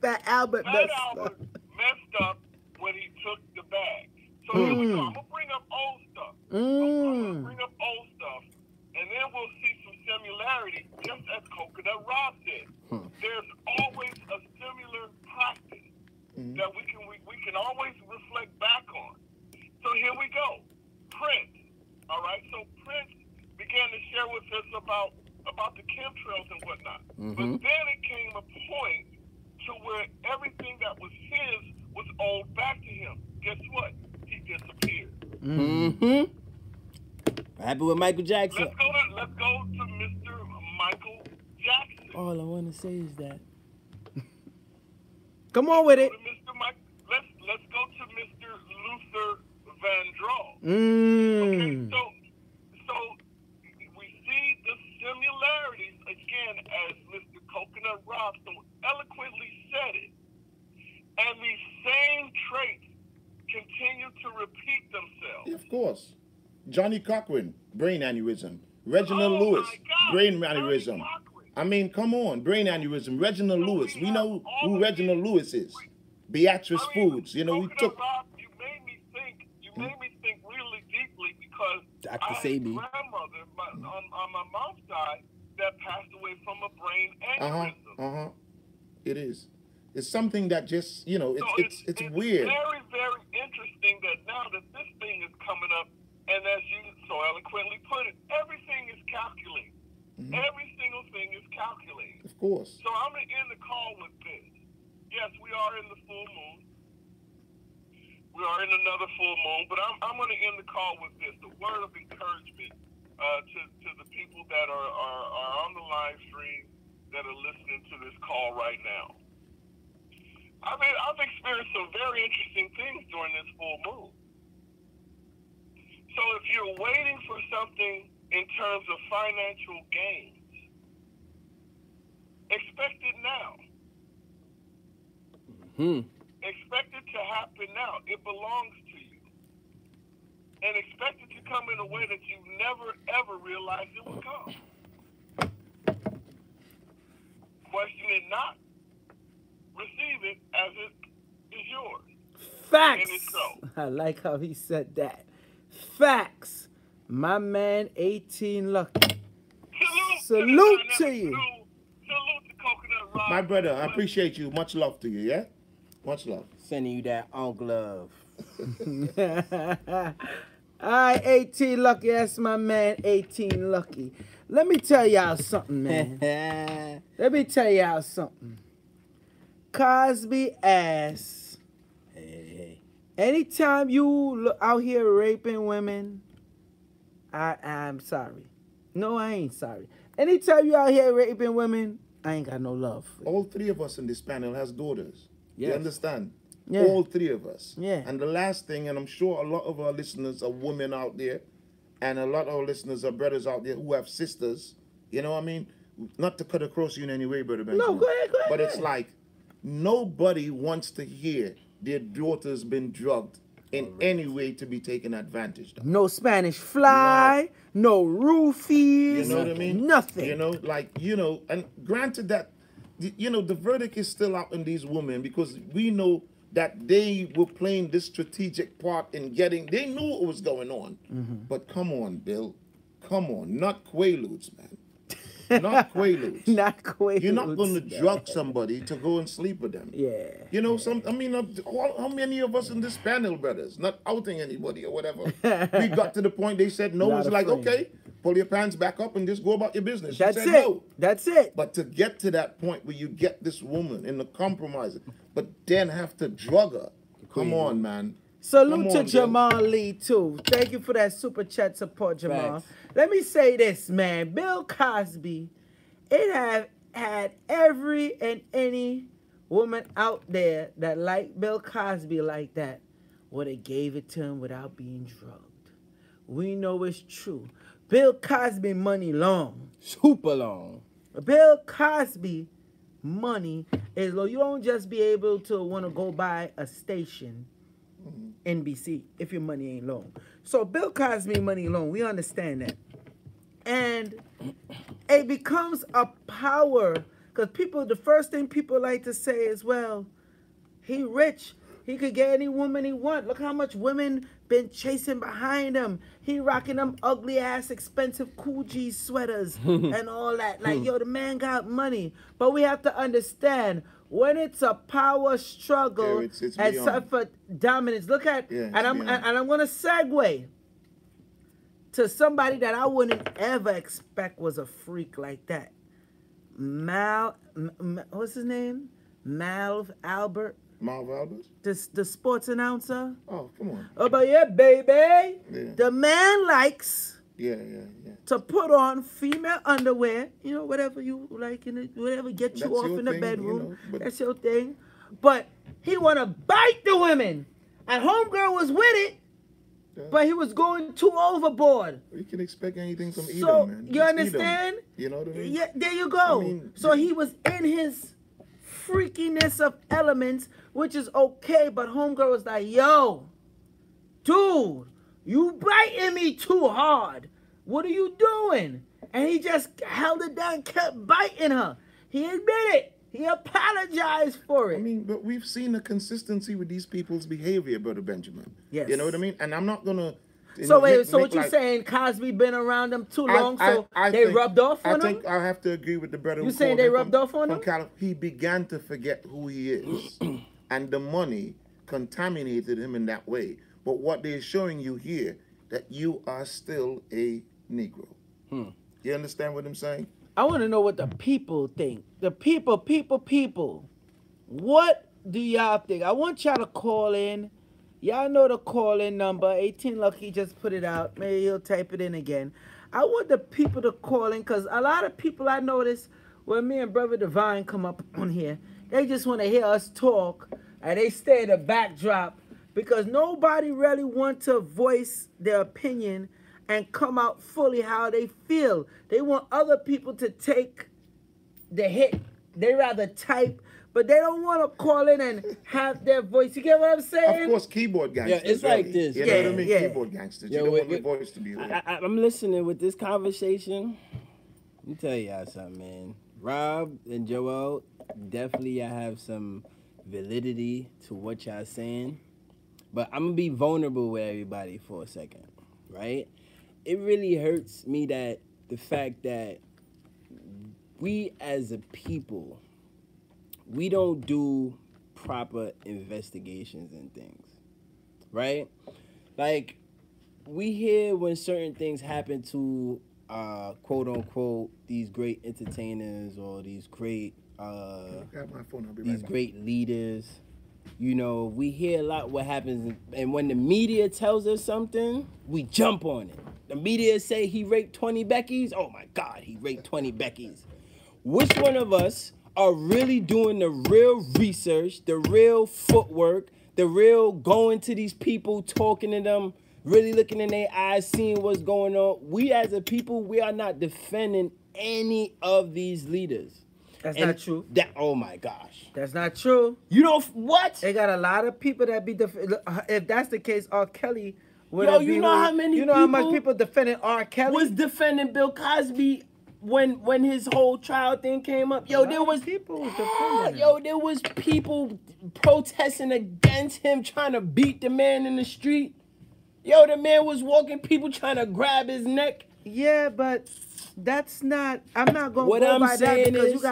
Fat Albert Fat messed Albert up. messed up when he took the bag. So here we go. I'm gonna bring up old stuff. I'm gonna bring up old stuff, and then we'll see some similarity, just as Coconut Rob said. There's always a similar practice that we can always reflect back on. So here we go. Prince. All right. So Prince began to share with us about the chemtrails and whatnot. But then it came a point to where everything that was his was owed back to him. Guess what? He disappeared. What happened with Michael Jackson? Let's go to Mr. Michael Jackson. All I want to say is that. Come on with it. Let's go to Mr. Luther Vandross. Okay, so we see the similarities again, as Mr. Coconut Rob so eloquently said it, and these same traits continue to repeat themselves. Yeah, of course. Johnny Cochran, brain aneurysm. Reginald Oh, Lewis, my God. brain Johnny aneurysm. Cochran. I mean, come on, brain aneurysm. Reginald Lewis. We know all who of Reginald these- Lewis is. Beatrice I mean, Foods. You know, we Coconut took. Rob, you made me think really deeply, because Dr. I had a Sabi. grandmother on my mom's side that passed away from a brain aneurysm. It is. It's something that just, you know, So it's weird. Very, very interesting that now that this thing is coming up, and as you so eloquently put it, everything is calculated. Every single thing is calculated. Of course. So I'm going to end the call with this. Yes, we are in the full moon. We are in another full moon, but I'm going to end the call with this. The word of encouragement to the people that are on the live stream that are listening to this call right now. I mean, I've experienced some very interesting things during this full moon. So if you're waiting for something in terms of financial gains, expect it now. now. Expect it to happen now. It belongs to you. And expect it to come in a way that you never, ever realized it would come. Question it not. Receive it as it is yours. Facts. And it's so. I like how he said that. Facts. My man, 18 Lucky. Salute to you. Salute to Coconut Rock. My brother, I appreciate you. Much love to you, yeah? Much love. Sending you that uncle love. All right, 18 Lucky. That's my man, 18 Lucky. Let me tell y'all something, man. Let me tell y'all something. Cosby ass. Hey. Anytime you look out here raping women, I'm sorry. No, I ain't sorry. Anytime you out here raping women, I ain't got no love for you. All three of us in this panel has daughters. You Yes. understand? Yeah. All three of us. Yeah. And the last thing, and I'm sure a lot of our listeners are women out there, and a lot of our listeners are brothers out there who have sisters. You know what I mean? Not to cut across you in any way, Brother Benjamin. No, go ahead. But it's like nobody wants to hear their daughter's been drugged in any way to be taken advantage of. No Spanish fly, no roofies. You know what I mean? Nothing. You know, and granted that, the verdict is still out on these women because we know that they were playing this strategic part in they knew what was going on. But come on, Bill. Come on. Not Quaaludes, man. Not Quaaludes. Not Quaaludes. You're not going to drug somebody to go and sleep with them. Yeah. How many of us in this panel, brothers, not outing anybody or whatever, we got to the point they said no. It's like, okay, pull your pants back up and just go about your business. She That's said it. no. That's it. But to get to that point where you get this woman in the compromise, but then have to drug her, come on, man. Salute to Bill. Jamal Lee, too. Thank you for that super chat support, Jamal. Facts. Let me say this, man. Bill Cosby, it have had every and any woman out there that liked Bill Cosby like that would have gave it to him without being drugged. We know it's true. Bill Cosby money long. Super long. Bill Cosby money is low. You don't just be able to want to go buy a station, NBC, if your money ain't long. So Bill Cosby money long. We understand that. And it becomes a power because the first thing people like to say is, well, he rich. He could get any woman he want. Look how much women been chasing behind him. He rocking them ugly ass expensive Coogee sweaters and all that. Like, yo, the man got money. But we have to understand when it's a power struggle it's and beyond. such for dominance. Look at and I'm gonna segue to somebody that I wouldn't ever expect was a freak like that. What's his name? Malv Albert. Marv Albert? The sports announcer. Oh, come on. Oh, but yeah, baby. Yeah. The man likes Yeah. to put on female underwear, whatever you like, whatever gets you That's off your in the thing, bedroom. but- That's your thing. But he want to bite the women. And homegirl was with it, Yeah. but he was going too overboard. You can expect anything from Edom, So, man. you It's understand? Edom. You know what I mean? Yeah, there you go. I mean, so he was in his freakiness of elements, which is okay, but homegirl was like, yo, dude, you biting me too hard. What are you doing? And he just held it down, kept biting her. He admitted. He apologized for it. I mean, but we've seen a consistency with these people's behavior, Brother Benjamin. Yes. You know what I mean? And I'm not going to... So wait, so what you saying? Cosby been around them too long, so they rubbed off on him? I think I have to agree with the brother. You who saying called they him rubbed off on him? He began to forget who he is, and the money contaminated him in that way. But what they're showing you here, that you are still a Negro. You understand what I'm saying? I want to know what the people think. The people. What do y'all think? I want y'all to call in. Y'all know the call-in number. 18 Lucky just put it out. Maybe he'll type it in again. I want the people to call in because a lot of people I notice when me and Brother Divine come up on here, they just want to hear us talk and they stay in the backdrop because nobody really wants to voice their opinion and come out fully how they feel. They want other people to take the hit they rather type, but they don't want to call in and have their voice. You get what I'm saying? Of course, keyboard gangsters. Yeah, it's like this. You know what I mean? Yeah. Keyboard gangsters. Yo, You don't wait, want your voice to be heard. I'm listening with this conversation. Let me tell y'all something, man. Rob and Joel, definitely y'all have some validity to what y'all saying. But I'm going to be vulnerable with everybody for a second, right? It really hurts me that the fact that we as a people, we don't do proper investigations and things, right? Like, we hear when certain things happen to quote unquote these great entertainers or these great Grab my phone, I'll be these right back. great leaders. You know, we hear a lot what happens, and when the media tells us something, we jump on it. The media say he raped 20 Beckys. Oh my God, he raped 20 Beckys. Which one of us are really doing the real research, the real footwork, the real going to these people, talking to them, really looking in their eyes, seeing what's going on? We as a people, we are not defending any of these leaders. That's And not true. Oh my gosh. That's not true. You don't, what? They got a lot of people that be if that's the case, R. Kelly would Yo, you know how many you know how much people people defending R. Kelly was defending Bill Cosby when his whole trial thing came up? Yo, there was people defending him. Yo, there was people protesting against him, trying to beat the man in the street. Yo, the man was walking, people trying to grab his neck. Yeah, but that's not. I'm not gonna What go I'm by that saying because is,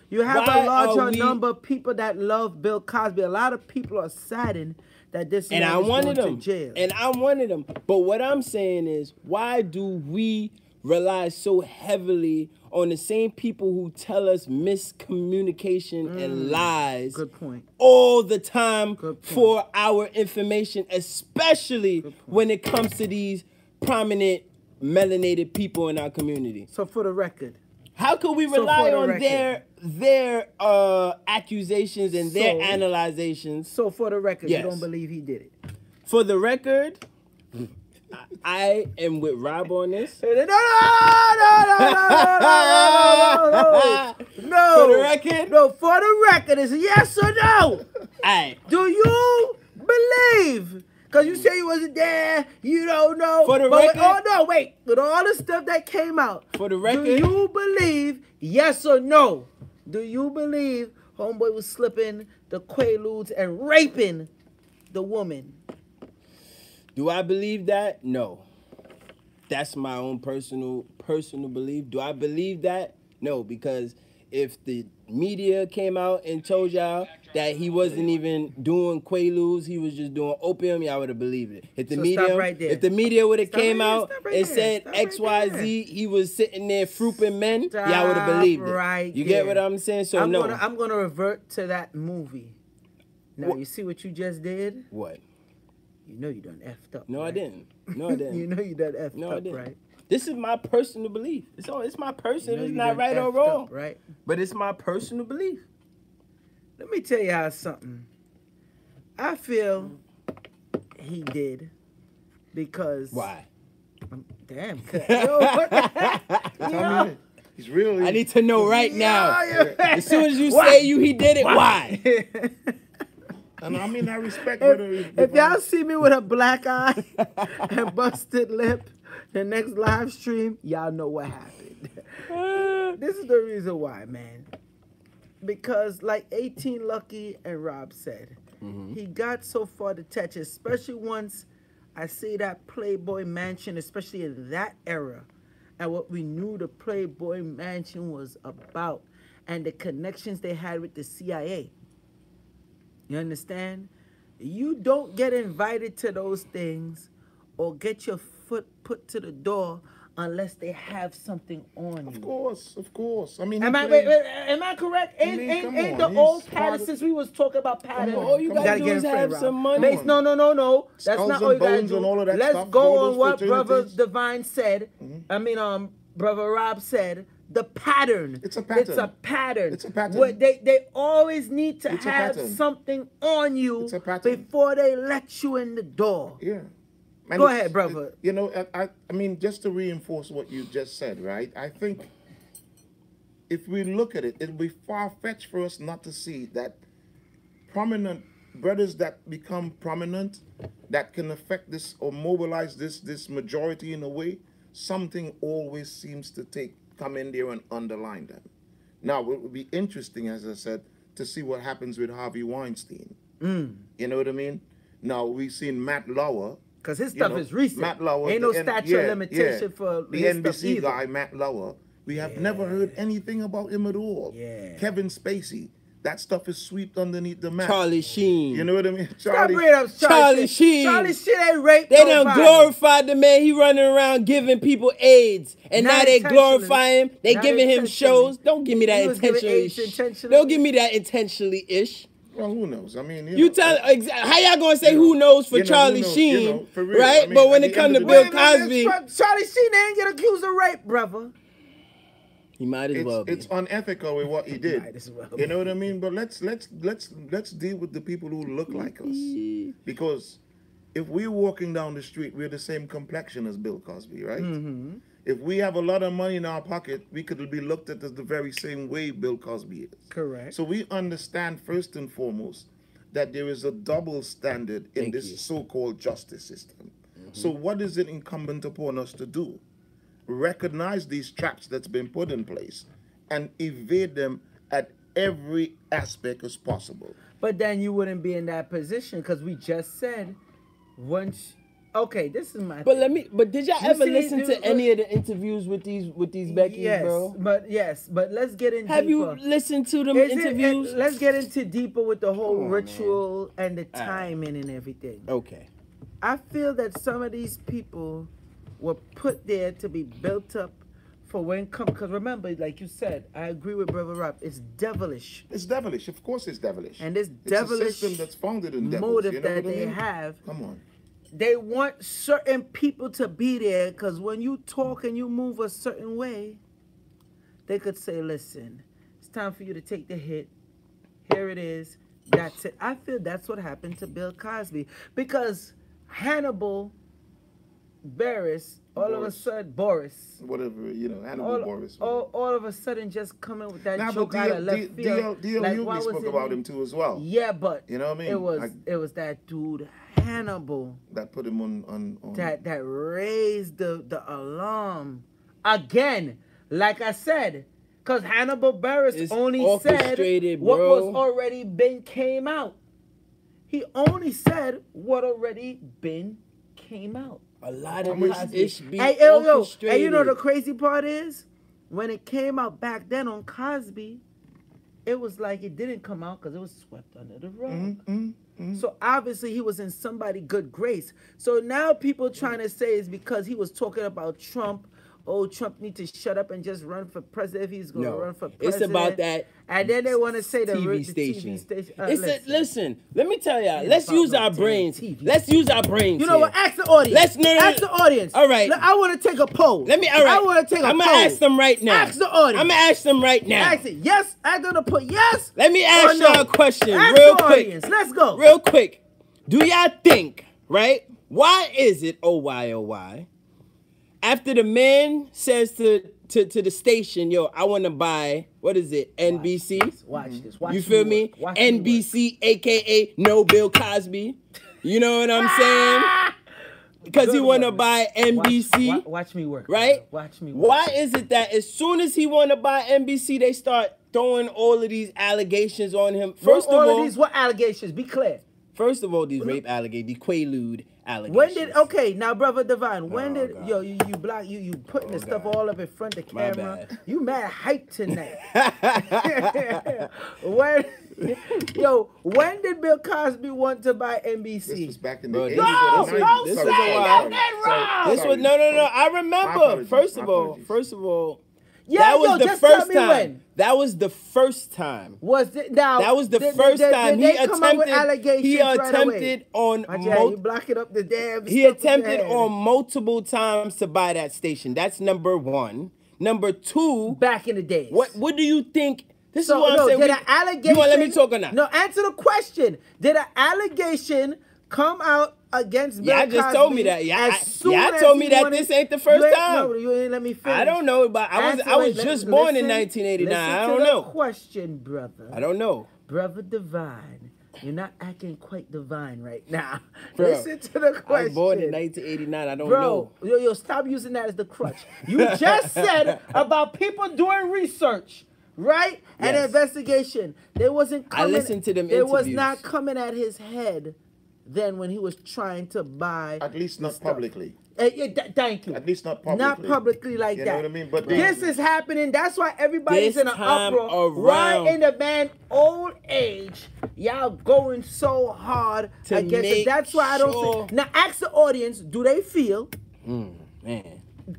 you have why a larger are we- number of people that love Bill Cosby. A lot of people are saddened that this And man I is wanted going them. to jail. And I wanted them. But what I'm saying is, why do we rely so heavily on the same people who tell us miscommunication and lies Good point. all the time Good point. for our information, especially when it comes to these prominent melanated people in our community? So for the record, How could we So rely for the on record- their accusations and their So- analyzations? so for the record, Yes. you don't believe he did it. For the record, I am with Rob on this. No, no, no. For the record? No, for the record, it's a yes or no. Aight. Do you believe? Because you say you wasn't there, you don't know. For the But record? oh, no, wait. With all the stuff that came out, For the record? do you believe, yes or no? Do you believe Homeboy was slipping the Quaaludes and raping the woman? Do I believe that? No. That's my own personal belief. Do I believe that? No, because if the media came out and told y'all that he wasn't even doing Quaaludes, he was just doing opium, y'all would have believed it. If the So media, stop right there. if the media would have Stop came right there, out stop right and there, said stop right XYZ, he was sitting there frupping men, y'all would have Stop believed it. right You there. get what I'm saying? So no. I'm gonna revert to that movie. Now you see what you just did? What? You know you done effed up. No, I right? didn't. No, I didn't. You know you done effed No, I up, didn't. right? This is my personal belief. It's my You personal. know It's you not done right or effed wrong. up, right? But it's my personal belief. Let me tell y'all something. I feel he did because Why? Damn. Yo, what the heck? Tell Yo. me, he's really. I need to know right now. Yeah. As soon as you Why? say he did it, why? And I mean, I respect whether If y'all see me with a black eye and busted lip, the next live stream, y'all know what happened. This is the reason why, man. Because like 18 Lucky and Rob said, he got so far detached, especially once I see that Playboy Mansion, especially in that era, and what we knew the Playboy Mansion was about, and the connections they had with the CIA. You understand? You don't get invited to those things or get your foot put to the door unless they have something on you. Of course. I mean, Am he I, played- am I correct? I mean, come Ain't on, the old he's pattern part of- since we was talking about pattern? on, All you come gotta on. do get is in frame, have Rob. some money. Base, no. That's Skulls not and all you gotta bones do. and all of that Let's stuff, go all on those what Brother fraternities. Divine said. I mean, Brother Rob said. The pattern. It's a pattern. It's a pattern. It's a pattern. What they always need to It's a have pattern. something on you It's a pattern. before they let you in the door. Yeah. And Go it's- ahead, brother. You know, I mean, just to reinforce what you just said, right? I think if we look at it, it'll be far-fetched for us not to see that prominent brothers that become prominent, that can affect this or mobilize this majority in a way, something always seems to come in there and underline them. Now, it would be interesting, as I said, to see what happens with Harvey Weinstein. You know what I mean? Now, we've seen Matt Lauer. Because his stuff is recent. Matt Lauer. Ain't no statute of limitation for the his NBC stuff either. guy, Matt Lauer. We have never heard anything about him at all. Yeah. Kevin Spacey. That stuff is swept underneath the mat. Charlie Sheen. You know what I mean? Stop bringing up Charlie Sheen. Charlie Sheen ain't raped They done nobody. glorified the man. He running around giving people AIDS. And Not now they intentionally. glorify him. They Not giving him intentionally. shows. Don't give me that He was giving intentionally. AIDS intentionally. Don't give me that intentionally-ish. Well, who knows? I mean, You tell how y'all gonna say who knows for you know, Charlie who knows, Sheen, you know, for real. right? I mean, but when at it the comes end to of the Bill day- Cosby, Charlie Sheen ain't get accused of rape, brother. he might as well be. It's unethical with what he did. Might as well You know what I mean? But let's deal with the people who look like us, because if we're walking down the street, we're the same complexion as Bill Cosby, right? If we have a lot of money in our pocket, we could be looked at as the very same way Bill Cosby is. Correct. So we understand first and foremost that there is a double standard in this so-called justice system. So what is it incumbent upon us to do? Recognize these traps that's been put in place and evade them at every aspect as possible. But then you wouldn't be in that position because we just said once. Okay, this is my. But But did y'all You ever see, listen to dude, any of the interviews with these Beckys, yes, bro? but let's get in. Have deeper. you listened to them Is it- interviews? let's get into deeper with the whole Come on, ritual and the timing and everything. Okay. I feel that some of these people were put there to be built up for when come. Because remember, like you said, I agree with Brother Rob. It's devilish. It's devilish. Of course it's devilish. And this It's devilish a system that's founded in devils, motive you know that what I they mean? have. Come on. They want certain people to be there because when you talk and you move a certain way, they could say, listen, it's time for you to take the hit. Here it is. That's it. I feel that's what happened to Bill Cosby because Hannibal Buress, all of a sudden, Boris, Whatever, you know, Hannibal Boris. all of a sudden just coming with that Now, joke but out of left field. D.L. Like, Hughley why was spoke it about in- him too as well. Yeah, but You know what I mean? it was that dude Hannibal That put him on that raised the alarm again. Like I said, because Hannibal Buress It's only said orchestrated, what bro. was already came out. He only said what already came out. A lot of much- this ish be Hey, yo, orchestrated. and you know the crazy part is, when it came out back then on Cosby, it was like it didn't come out because it was swept under the rug. So obviously he was in somebody good grace. So now people trying to say it's because he was talking about Trump. Oh, Trump needs to shut up and just run for president if he's going to No, run for it's president. about that And then they want to say the TV TV station. station. Listen, let me tell y'all. Ain't Let's about use no our damn brains. TV. Let's use our brains. You know what? here. Ask the audience. Let's- no, Ask the audience. All right. Look, I want to take a poll. Let me. All right. I want to take a I'm poll. gonna ask them right now. Ask the audience. I'm gonna ask them right now. Ask it. Yes. I'm going to put yes. Let me ask or no. y'all a question, Ask real the quick. audience. Let's go. Real quick. Do y'all think, right? Why is it, oh why, after the man says to the station, yo, I want to buy, what is it, NBC? Watch this. Watch You feel me? work. Watch NBC, a.k.a. No Bill Cosby. You know what I'm saying? Because he Good want to one. buy NBC. Watch me work. Right? Watch me work. Why is it that as soon as he want to buy NBC, they start throwing all of these allegations on him? First all of all, of these, what allegations? Be clear. First of all, these rape allegations, these Quaalude allegations. When did now, brother Divine? When Oh, did God. you block you putting the stuff God. all up in front of the My camera? bad. You mad hype tonight? when did Bill Cosby want to buy NBC? This was back in Bro, the this 80s. is- or this the was- 90s. this Sorry, was a sorry, while. sorry, This sorry, was no. sorry. I My remember. apologies, First my of all, apologies. Yeah, that was yo, the just tell first me time. when. That was the first time. Was it now? That was the did- first did- time did he they come up with attempted. allegations He right away? attempted on. You blocking up the damn. He stuff with your attempted head. on multiple times to buy that station. That's number one. Number two. back in the days. What do you think? This So is what no, I'm saying. did an allegation? You want to let me talk or not? No, answer the question. Did an allegation come out against Bill Y'all Cosby. just told me that. Y'all Told me that this ain't the first time. No, you ain't let me finish. I don't know, but I was just born in 1989. I don't know. Question, brother. I don't know. Brother Divine, you're not acting quite divine right now. Bro, listen to the question. I was born in 1989. I don't know. Yo, stop using that as the crutch. You just said about people doing research, right? And investigation. They wasn't coming. I listened to them They was interviews. not coming at his head then when he was trying to buy. At least not publicly. Thank you. At least not publicly. Not publicly like You that. know what I mean? But this is happening. That's why everybody's This in an time uproar. around- Why in the man old age, y'all going so hard To against it? make That's why I don't sure- see. Now ask the audience, do they feel? Man.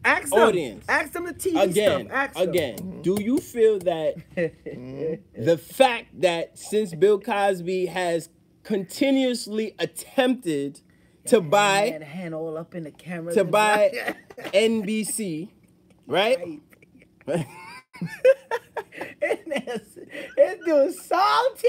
Ask them. Audience. Ask them the TV stuff. Ask them. Again, do you feel that the fact that since Bill Cosby has continuously attempted to buy hand all up in the camera. NBC, right? It's doing salty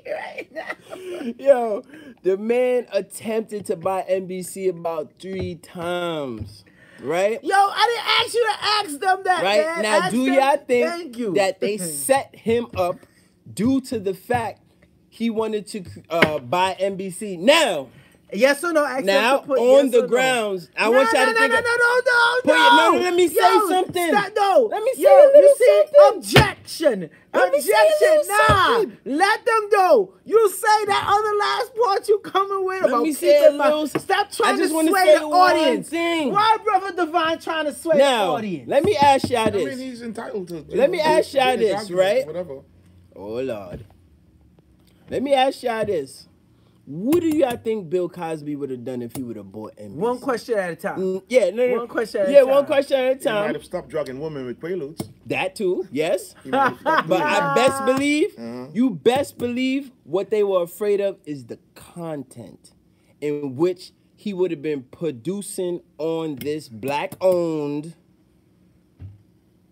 right now. Yo, the man attempted to buy NBC about 3 times, right? Yo, I didn't ask you to ask them that, Right? man. Now, Ask do them- y'all Thank think you. that they set him up due to the fact he wanted to buy NBC? Now, yes or no? Ask them now to put on yes the or no. grounds, I want y'all to think. No. Let me say something. No. Let me say Yo, a little you see, something. objection. Let me say a Objection. little Nah. something. Let them go. You say that other last part you coming with Let about me say a keeping my. little- Stop trying I just to wanna sway say the one audience. thing. Why, Brother Divine, trying to sway the Now, audience? let me ask y'all I this. mean, he's entitled to. Let me ask y'all his this, arguments, right? Whatever. Oh, Lord. Let me ask y'all this. What do y'all think Bill Cosby would have done if he would have bought NBC? One question at a time. No. One question at a Yeah, time. one question at a He might time. have stopped drugging women with Quaaludes. That too, yes. He might have stopped But doing I that. best believe, Uh-huh. you best believe what they were afraid of is the content in which he would have been producing on this black-owned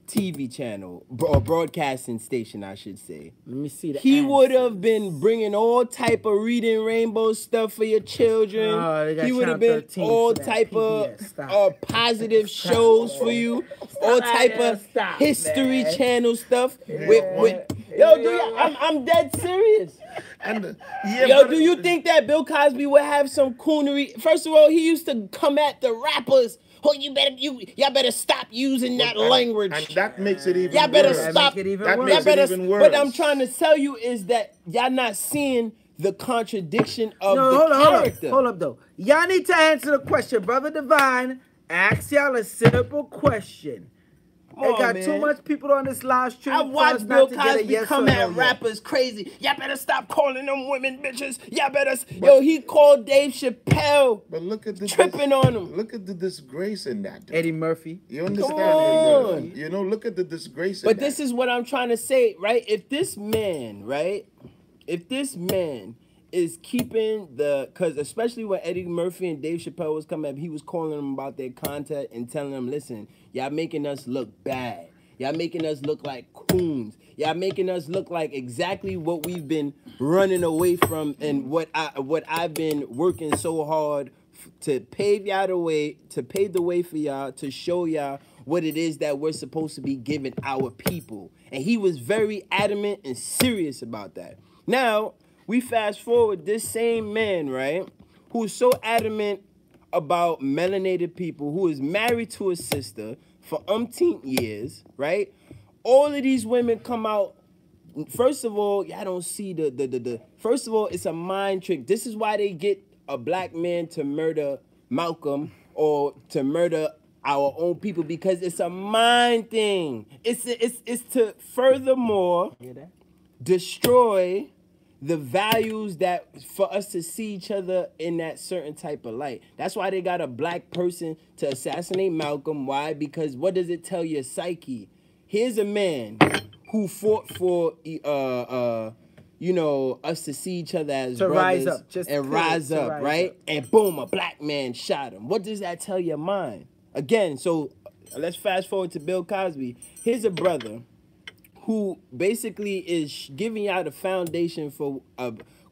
TV channel, or broadcasting station, I should say. Let me see the He answer. would have been bringing all type of reading rainbow stuff for your children. Oh, they got He would have Channel been 13 all for that type PBS. of Stop. positive shows for you. All Stop, type man. of Stop, History man. Channel stuff. Yeah. With yo, do you, I'm dead serious. And yeah, Yo, but- do you think that Bill Cosby would have some coonery? First of all, he used to come at the rappers. Oh, y'all better stop using that language. And that makes it even Y'all better worse. That stop. make it even That worse. makes Y'all it better. even worse. What I'm trying to tell you is that y'all not seeing the contradiction of No, the hold character. up. Hold up, though. Y'all need to answer the question. Brother Divine, ask y'all a simple question. Come They on, got man. too much people on this live stream. I for us watched not Bill to get a Cosby yes come or at no yet. rappers crazy. Y'all better stop calling them women bitches. Y'all better. Yo, he called Dave Chappelle But look at the tripping on him. Look at the disgrace in that. dude. Eddie Murphy. You understand? on. You know, look at the disgrace. But in this that. is what I'm trying to say, right? If this man, right? If this man is keeping because especially when Eddie Murphy and Dave Chappelle was coming up, he was calling them about their content and telling them, listen, y'all making us look bad. Y'all making us look like coons. Y'all making us look like exactly what we've been running away from and what I've been working so hard to pave the way for y'all, to show y'all what it is that we're supposed to be giving our people. And he was very adamant and serious about that. Now, we fast forward, this same man, right, who's so adamant about melanated people, who is married to a sister for umpteen years, right? All of these women come out. First of all, y'all don't see first of all, it's a mind trick. This is why they get a black man to murder Malcolm or to murder our own people, because it's a mind thing. It's to furthermore destroy the values that for us to see each other in that certain type of light. That's why they got a black person to assassinate Malcolm. Why? Because what does it tell your psyche? Here's a man who fought for us to see each other as To brothers rise up, just and clear, rise to up, rise right? up. And boom, a black man shot him. What does that tell your mind? Again, so let's fast forward to Bill Cosby. Here's a brother who basically is giving y'all the foundation for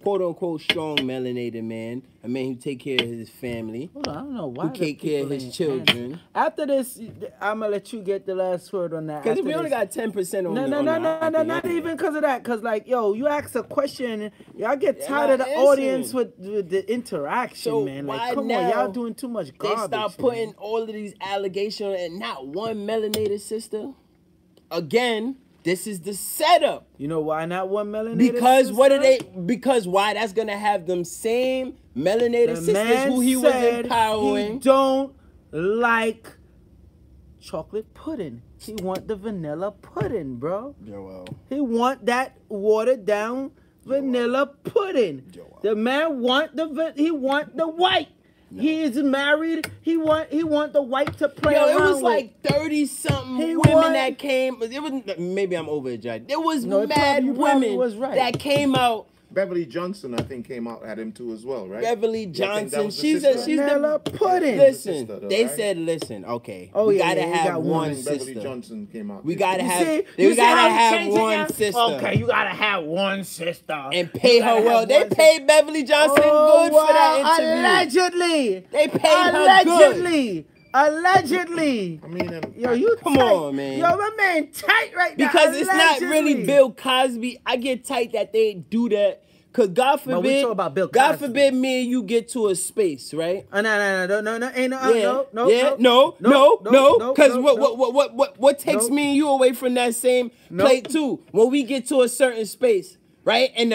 quote unquote strong melanated man, a man who take care of his family, Hold on, I don't know why. who take care of his children. After this, I'm gonna let you get the last word on that. Because After we only this- got 10% on No, the no, on no, the- no, on no, the not internet. even because of that. Because, like, yo, you ask a question, y'all get They're tired of not the answering. audience with the interaction, So man. why Like, come now on, y'all doing too much They garbage. start putting all of these allegations and not one melanated sister. Again, this is the setup. You know why not one melanated? Because what are sister? they? Because why? That's gonna have them same melanated The sisters man who he was said empowering. He don't like chocolate pudding. He want the vanilla pudding, bro. Joel. He want that watered down vanilla pudding. Joel. The man want he want the white. No. He is married. He want the white to play Yo, around it was with. like 30-something He women won. that came. It was maybe I'm overexaggerating. There was No, it mad you probably women was right. that came out. Beverly Johnson, I think, came out at him too as well, right? Beverly Yeah, I think that Johnson. was the She's sister. vanilla the pudding. listen. sister, though, They right? said, listen, okay, Oh, we yeah, gotta yeah, you have got one one. Beverly sister. Johnson came out. We gotta You have. see We how gotta he have changed it one now? sister. Okay, you gotta have one sister. And pay You gotta her well. have They one paid Beverly Johnson good for that interview. Allegedly. They paid her good. Allegedly. I mean, Yo, you Come tight. on, man. Yo, my man tight right now. Because it's not really Allegedly. Bill Cosby. I get tight that they do that. Cause God forbid, But we talk about Bill God Cosby. forbid me and you get to a space, right? No, ain't Yeah, no. Cause what takes no. me and you away from that same No. plate too? When we get to a certain space, right? And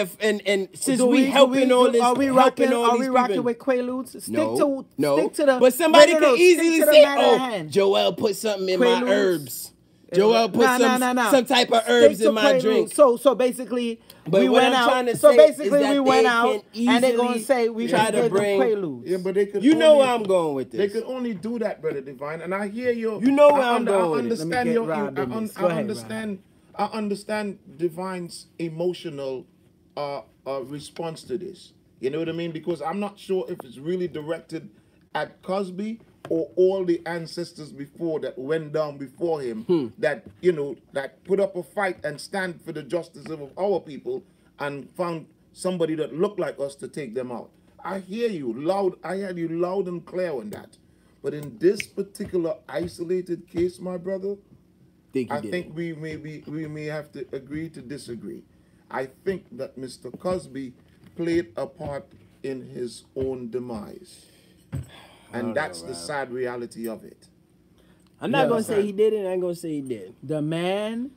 since we helping all this, are we helping rocking? all Are these we rocking people. with Quaaludes? Stick No. to the. But somebody no, could stick easily to the say, matter at "Oh, hand. Joel put something in my Quaaludes. herbs. Joel put some type of Stick herbs to in my Quaaludes. drink." So basically, But we what went I'm out. trying to So say basically, is that we went they out, can and they're gonna easily say we try should to give them bring- Quaaludes. Yeah, but they could. You know only, where I'm going with They this. could only do that, brother Divine, and I hear you. You know where I I'm going with it. understand Let me your. get Rob in this. Go I ahead, understand. I understand Divine's emotional response to this. You know what I mean? Because I'm not sure if it's really directed at Cosby or all the ancestors before that went down before him that that put up a fight and stand for the justice of our people and found somebody that looked like us to take them out. I hear you loud. I hear you loud and clear on that. But in this particular isolated case, my brother, I think we may have to agree to disagree. I think that Mr. Cosby played a part in his own demise. And that's the sad reality of it. I'm not Yeah. gonna say he did it. I ain't gonna say he did. The man,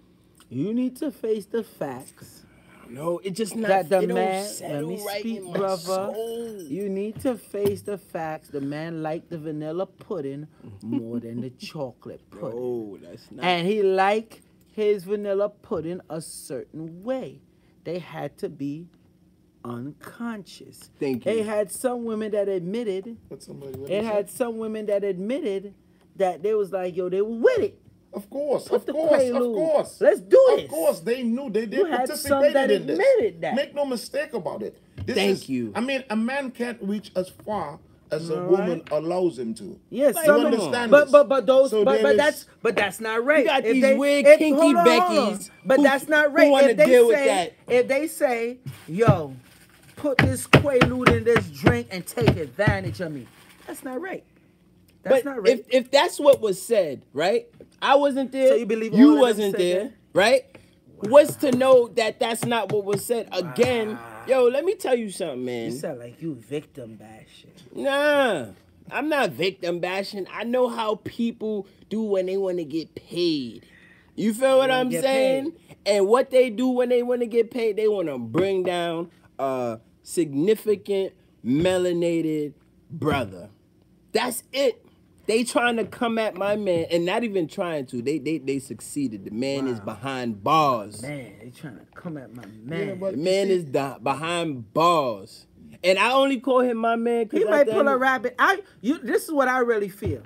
you need to face the facts. No, it just not. That the it don't man, let settle me right speak, in my brother. soul. You need to face the facts. The man liked the vanilla pudding more than the chocolate pudding. Oh, that's not. And he liked his vanilla pudding a certain way. They had to be unconscious. Thank you. They had some women that admitted. What somebody what It he had said? some women that admitted that they was like, yo, they were with it. Of course, Put of the course, Quaalude. of course. Let's do Of this. course, they knew they You had some participated that in this. admitted that. Make no mistake about it. Thank you. I mean, a man can't reach as far as a All woman right. allows him to. Yes, Like, some you of understand but this. but those So but there is- that's not right. You got If these weird kinky hold on. Beckies But who- that's not who right. wanna If they deal with say that. if they say, yo, put this Quaalude in this drink and take advantage of me, that's not right. That's But not right. if that's what was said, right? I wasn't there. So you believe all you of them wasn't said there, that? right? What's to know that that's not what was said? Again, yo, let me tell you something, man. You sound like you victim bashing. Nah, I'm not victim bashing. I know how people do when they want to get paid. You feel what wanna I'm get saying? And what they do when they want to get paid, they want to bring down a significant melanated brother. That's it. They trying to come at my man, and not even trying to. They succeeded. The man is behind bars. Man, they trying to come at my man. but The you man see- is behind bars. And I only call him my man because He might pull a rabbit. This is what I really feel.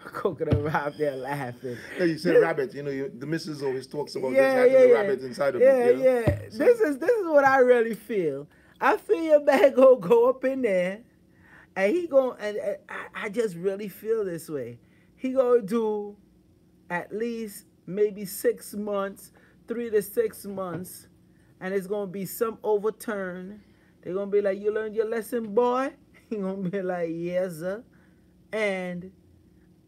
Coconut Rob there laughing. Yeah, you said rabbit. The missus always talks about this Yeah, having yeah, a yeah. rabbit inside of yeah, it. Yeah, This is what I really feel. I feel your man go up in there, and he and I just really feel this way. He gonna do at least maybe 6 months, 3 to 6 months, and it's gonna be some overturn. They're gonna be like, "You learned your lesson, boy." He's gonna be like, "Yes, sir." And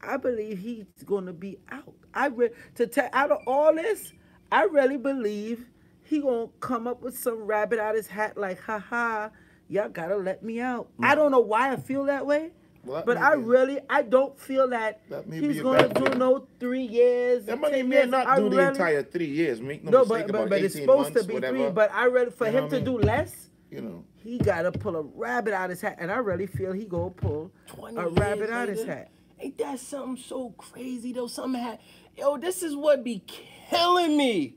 I believe he's gonna be out. Out of all this, I really believe he gonna come up with some rabbit out his hat, like, "Ha ha, y'all gotta let me out." I don't know why I feel that way. But I don't feel that he's gonna do no 3 years. That money may not do the entire 3 years. Make no mistake about but it's 18 supposed months, to be whatever. 3. But I really for him to do less, he gotta pull a rabbit out his hat, and I really feel he gonna pull a rabbit out his hat. Ain't that something so crazy though? Yo, this is what be killing me.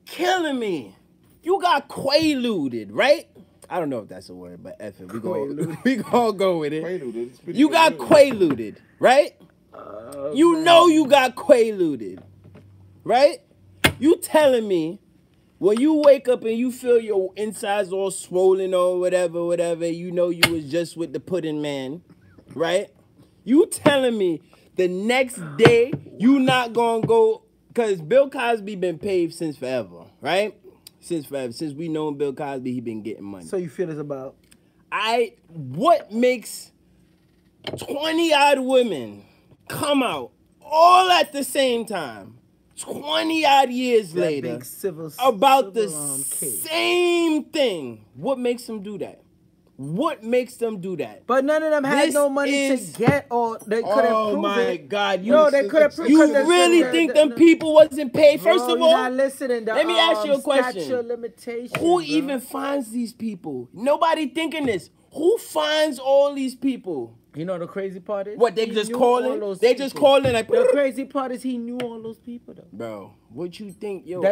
Killing me. You got quaaluded, right? I don't know if that's a word, but F it. We gonna go with it. You got quaaluded, right? You know you got quaaluded, right? You telling me when you wake up and you feel your insides all swollen or whatever, you know you was just with the pudding man, right? You telling me the next day you not gonna go, because Bill Cosby been paid since forever, right? Since we known Bill Cosby, he been getting money. So you feel it's about? What makes 20 odd women come out all at the same time, 20 odd years later, about the same thing? What makes them do that? What makes them do that? But none of them had no money to get, or they couldn't prove it. Oh my God! They couldn't prove it. You really think them people wasn't paid? First of all, not listening. Let me ask you a question. Who bro. even finds these people? Nobody thinking this. Who finds all these people? You know the crazy part is? What, they just calling? They just calling like... The crazy part is he knew all those people, though. Bro, what you think? Yo,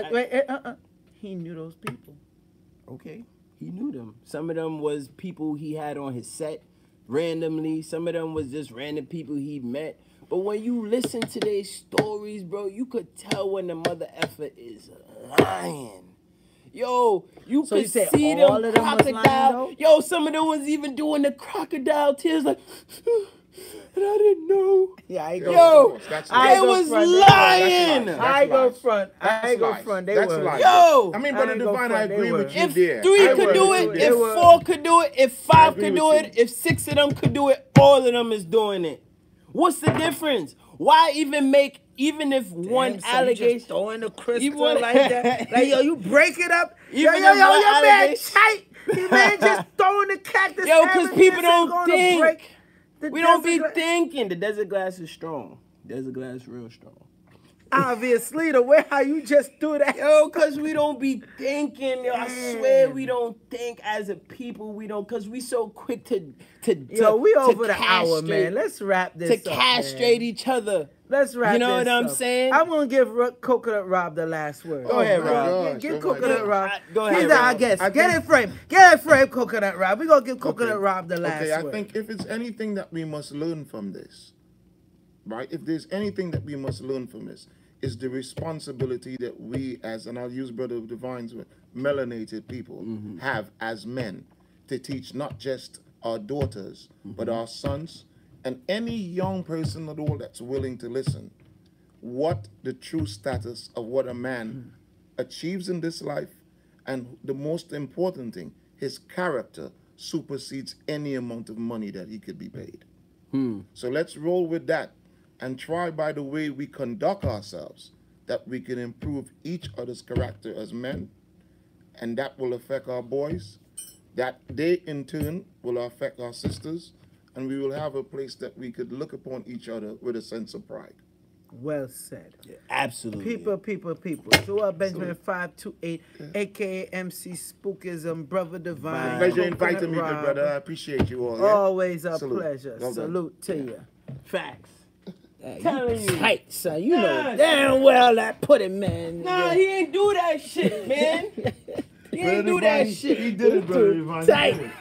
he knew those people. Okay. He knew them. Some of them was people he had on his set randomly. Some of them was just random people he met. But when you listen to their stories, bro, you could tell when the mother effer is lying. Yo, you could see them crocodile. Yo, some of them was even doing the crocodile tears like, and I didn't know. Yeah, I ain't go front. They was lying. I ain't go front. I ain't go front. They were. Yo. I mean, Brother Divine, I agree with you there. If 3 could do it, if 4 could do it, if 5 could do it, if 6 of them could do it, all of them is doing it. What's the difference? Why even make, even if one allegation... Just throwing the crystal like that. Like, yo, you break it up. Yo, your man tight. Your man just throwing the cactus. Yo, because people don't think. We don't be thinking. The desert glass is strong. Desert glass real strong. Obviously, the way how you just threw that. Yo, because we don't be thinking. Yo, I swear we don't think as a people. We don't, because we so quick to we over the hour, man. Let's wrap this up, castrate each other. Let's wrap this up. You know what I'm saying? I'm going to give Coconut Rob the last word. Go ahead, Rob. Give Coconut Rob. Go ahead, He's our guest. Get it framed. Get it framed, Coconut Rob. We're going to give Coconut Rob the last word. I think if it's anything that we must learn from this, right? If there's anything that we must learn from this, is the responsibility that we as, and I'll use Brother Divine's word, melanated people have as men to teach not just our daughters, but our sons, and any young person at all that's willing to listen, what the true status of what a man achieves in this life, and the most important thing, his character supersedes any amount of money that he could be paid. So let's roll with that and try by the way we conduct ourselves that we can improve each other's character as men, and that will affect our boys, that they in turn will affect our sisters, and we will have a place that we could look upon each other with a sense of pride. Well said. Yeah, absolutely. People. Joel Benjamin 528, a.k.a. MC Spookism, Brother Divine. Pleasure inviting me, good brother. I appreciate you all. Yeah? Always a pleasure. Salute to you. Facts. Telling you. Tight, son. You know damn well that pudding man. Nah, he ain't do that shit, man. He ain't do that shit. He did it, Brother Divine. Tight.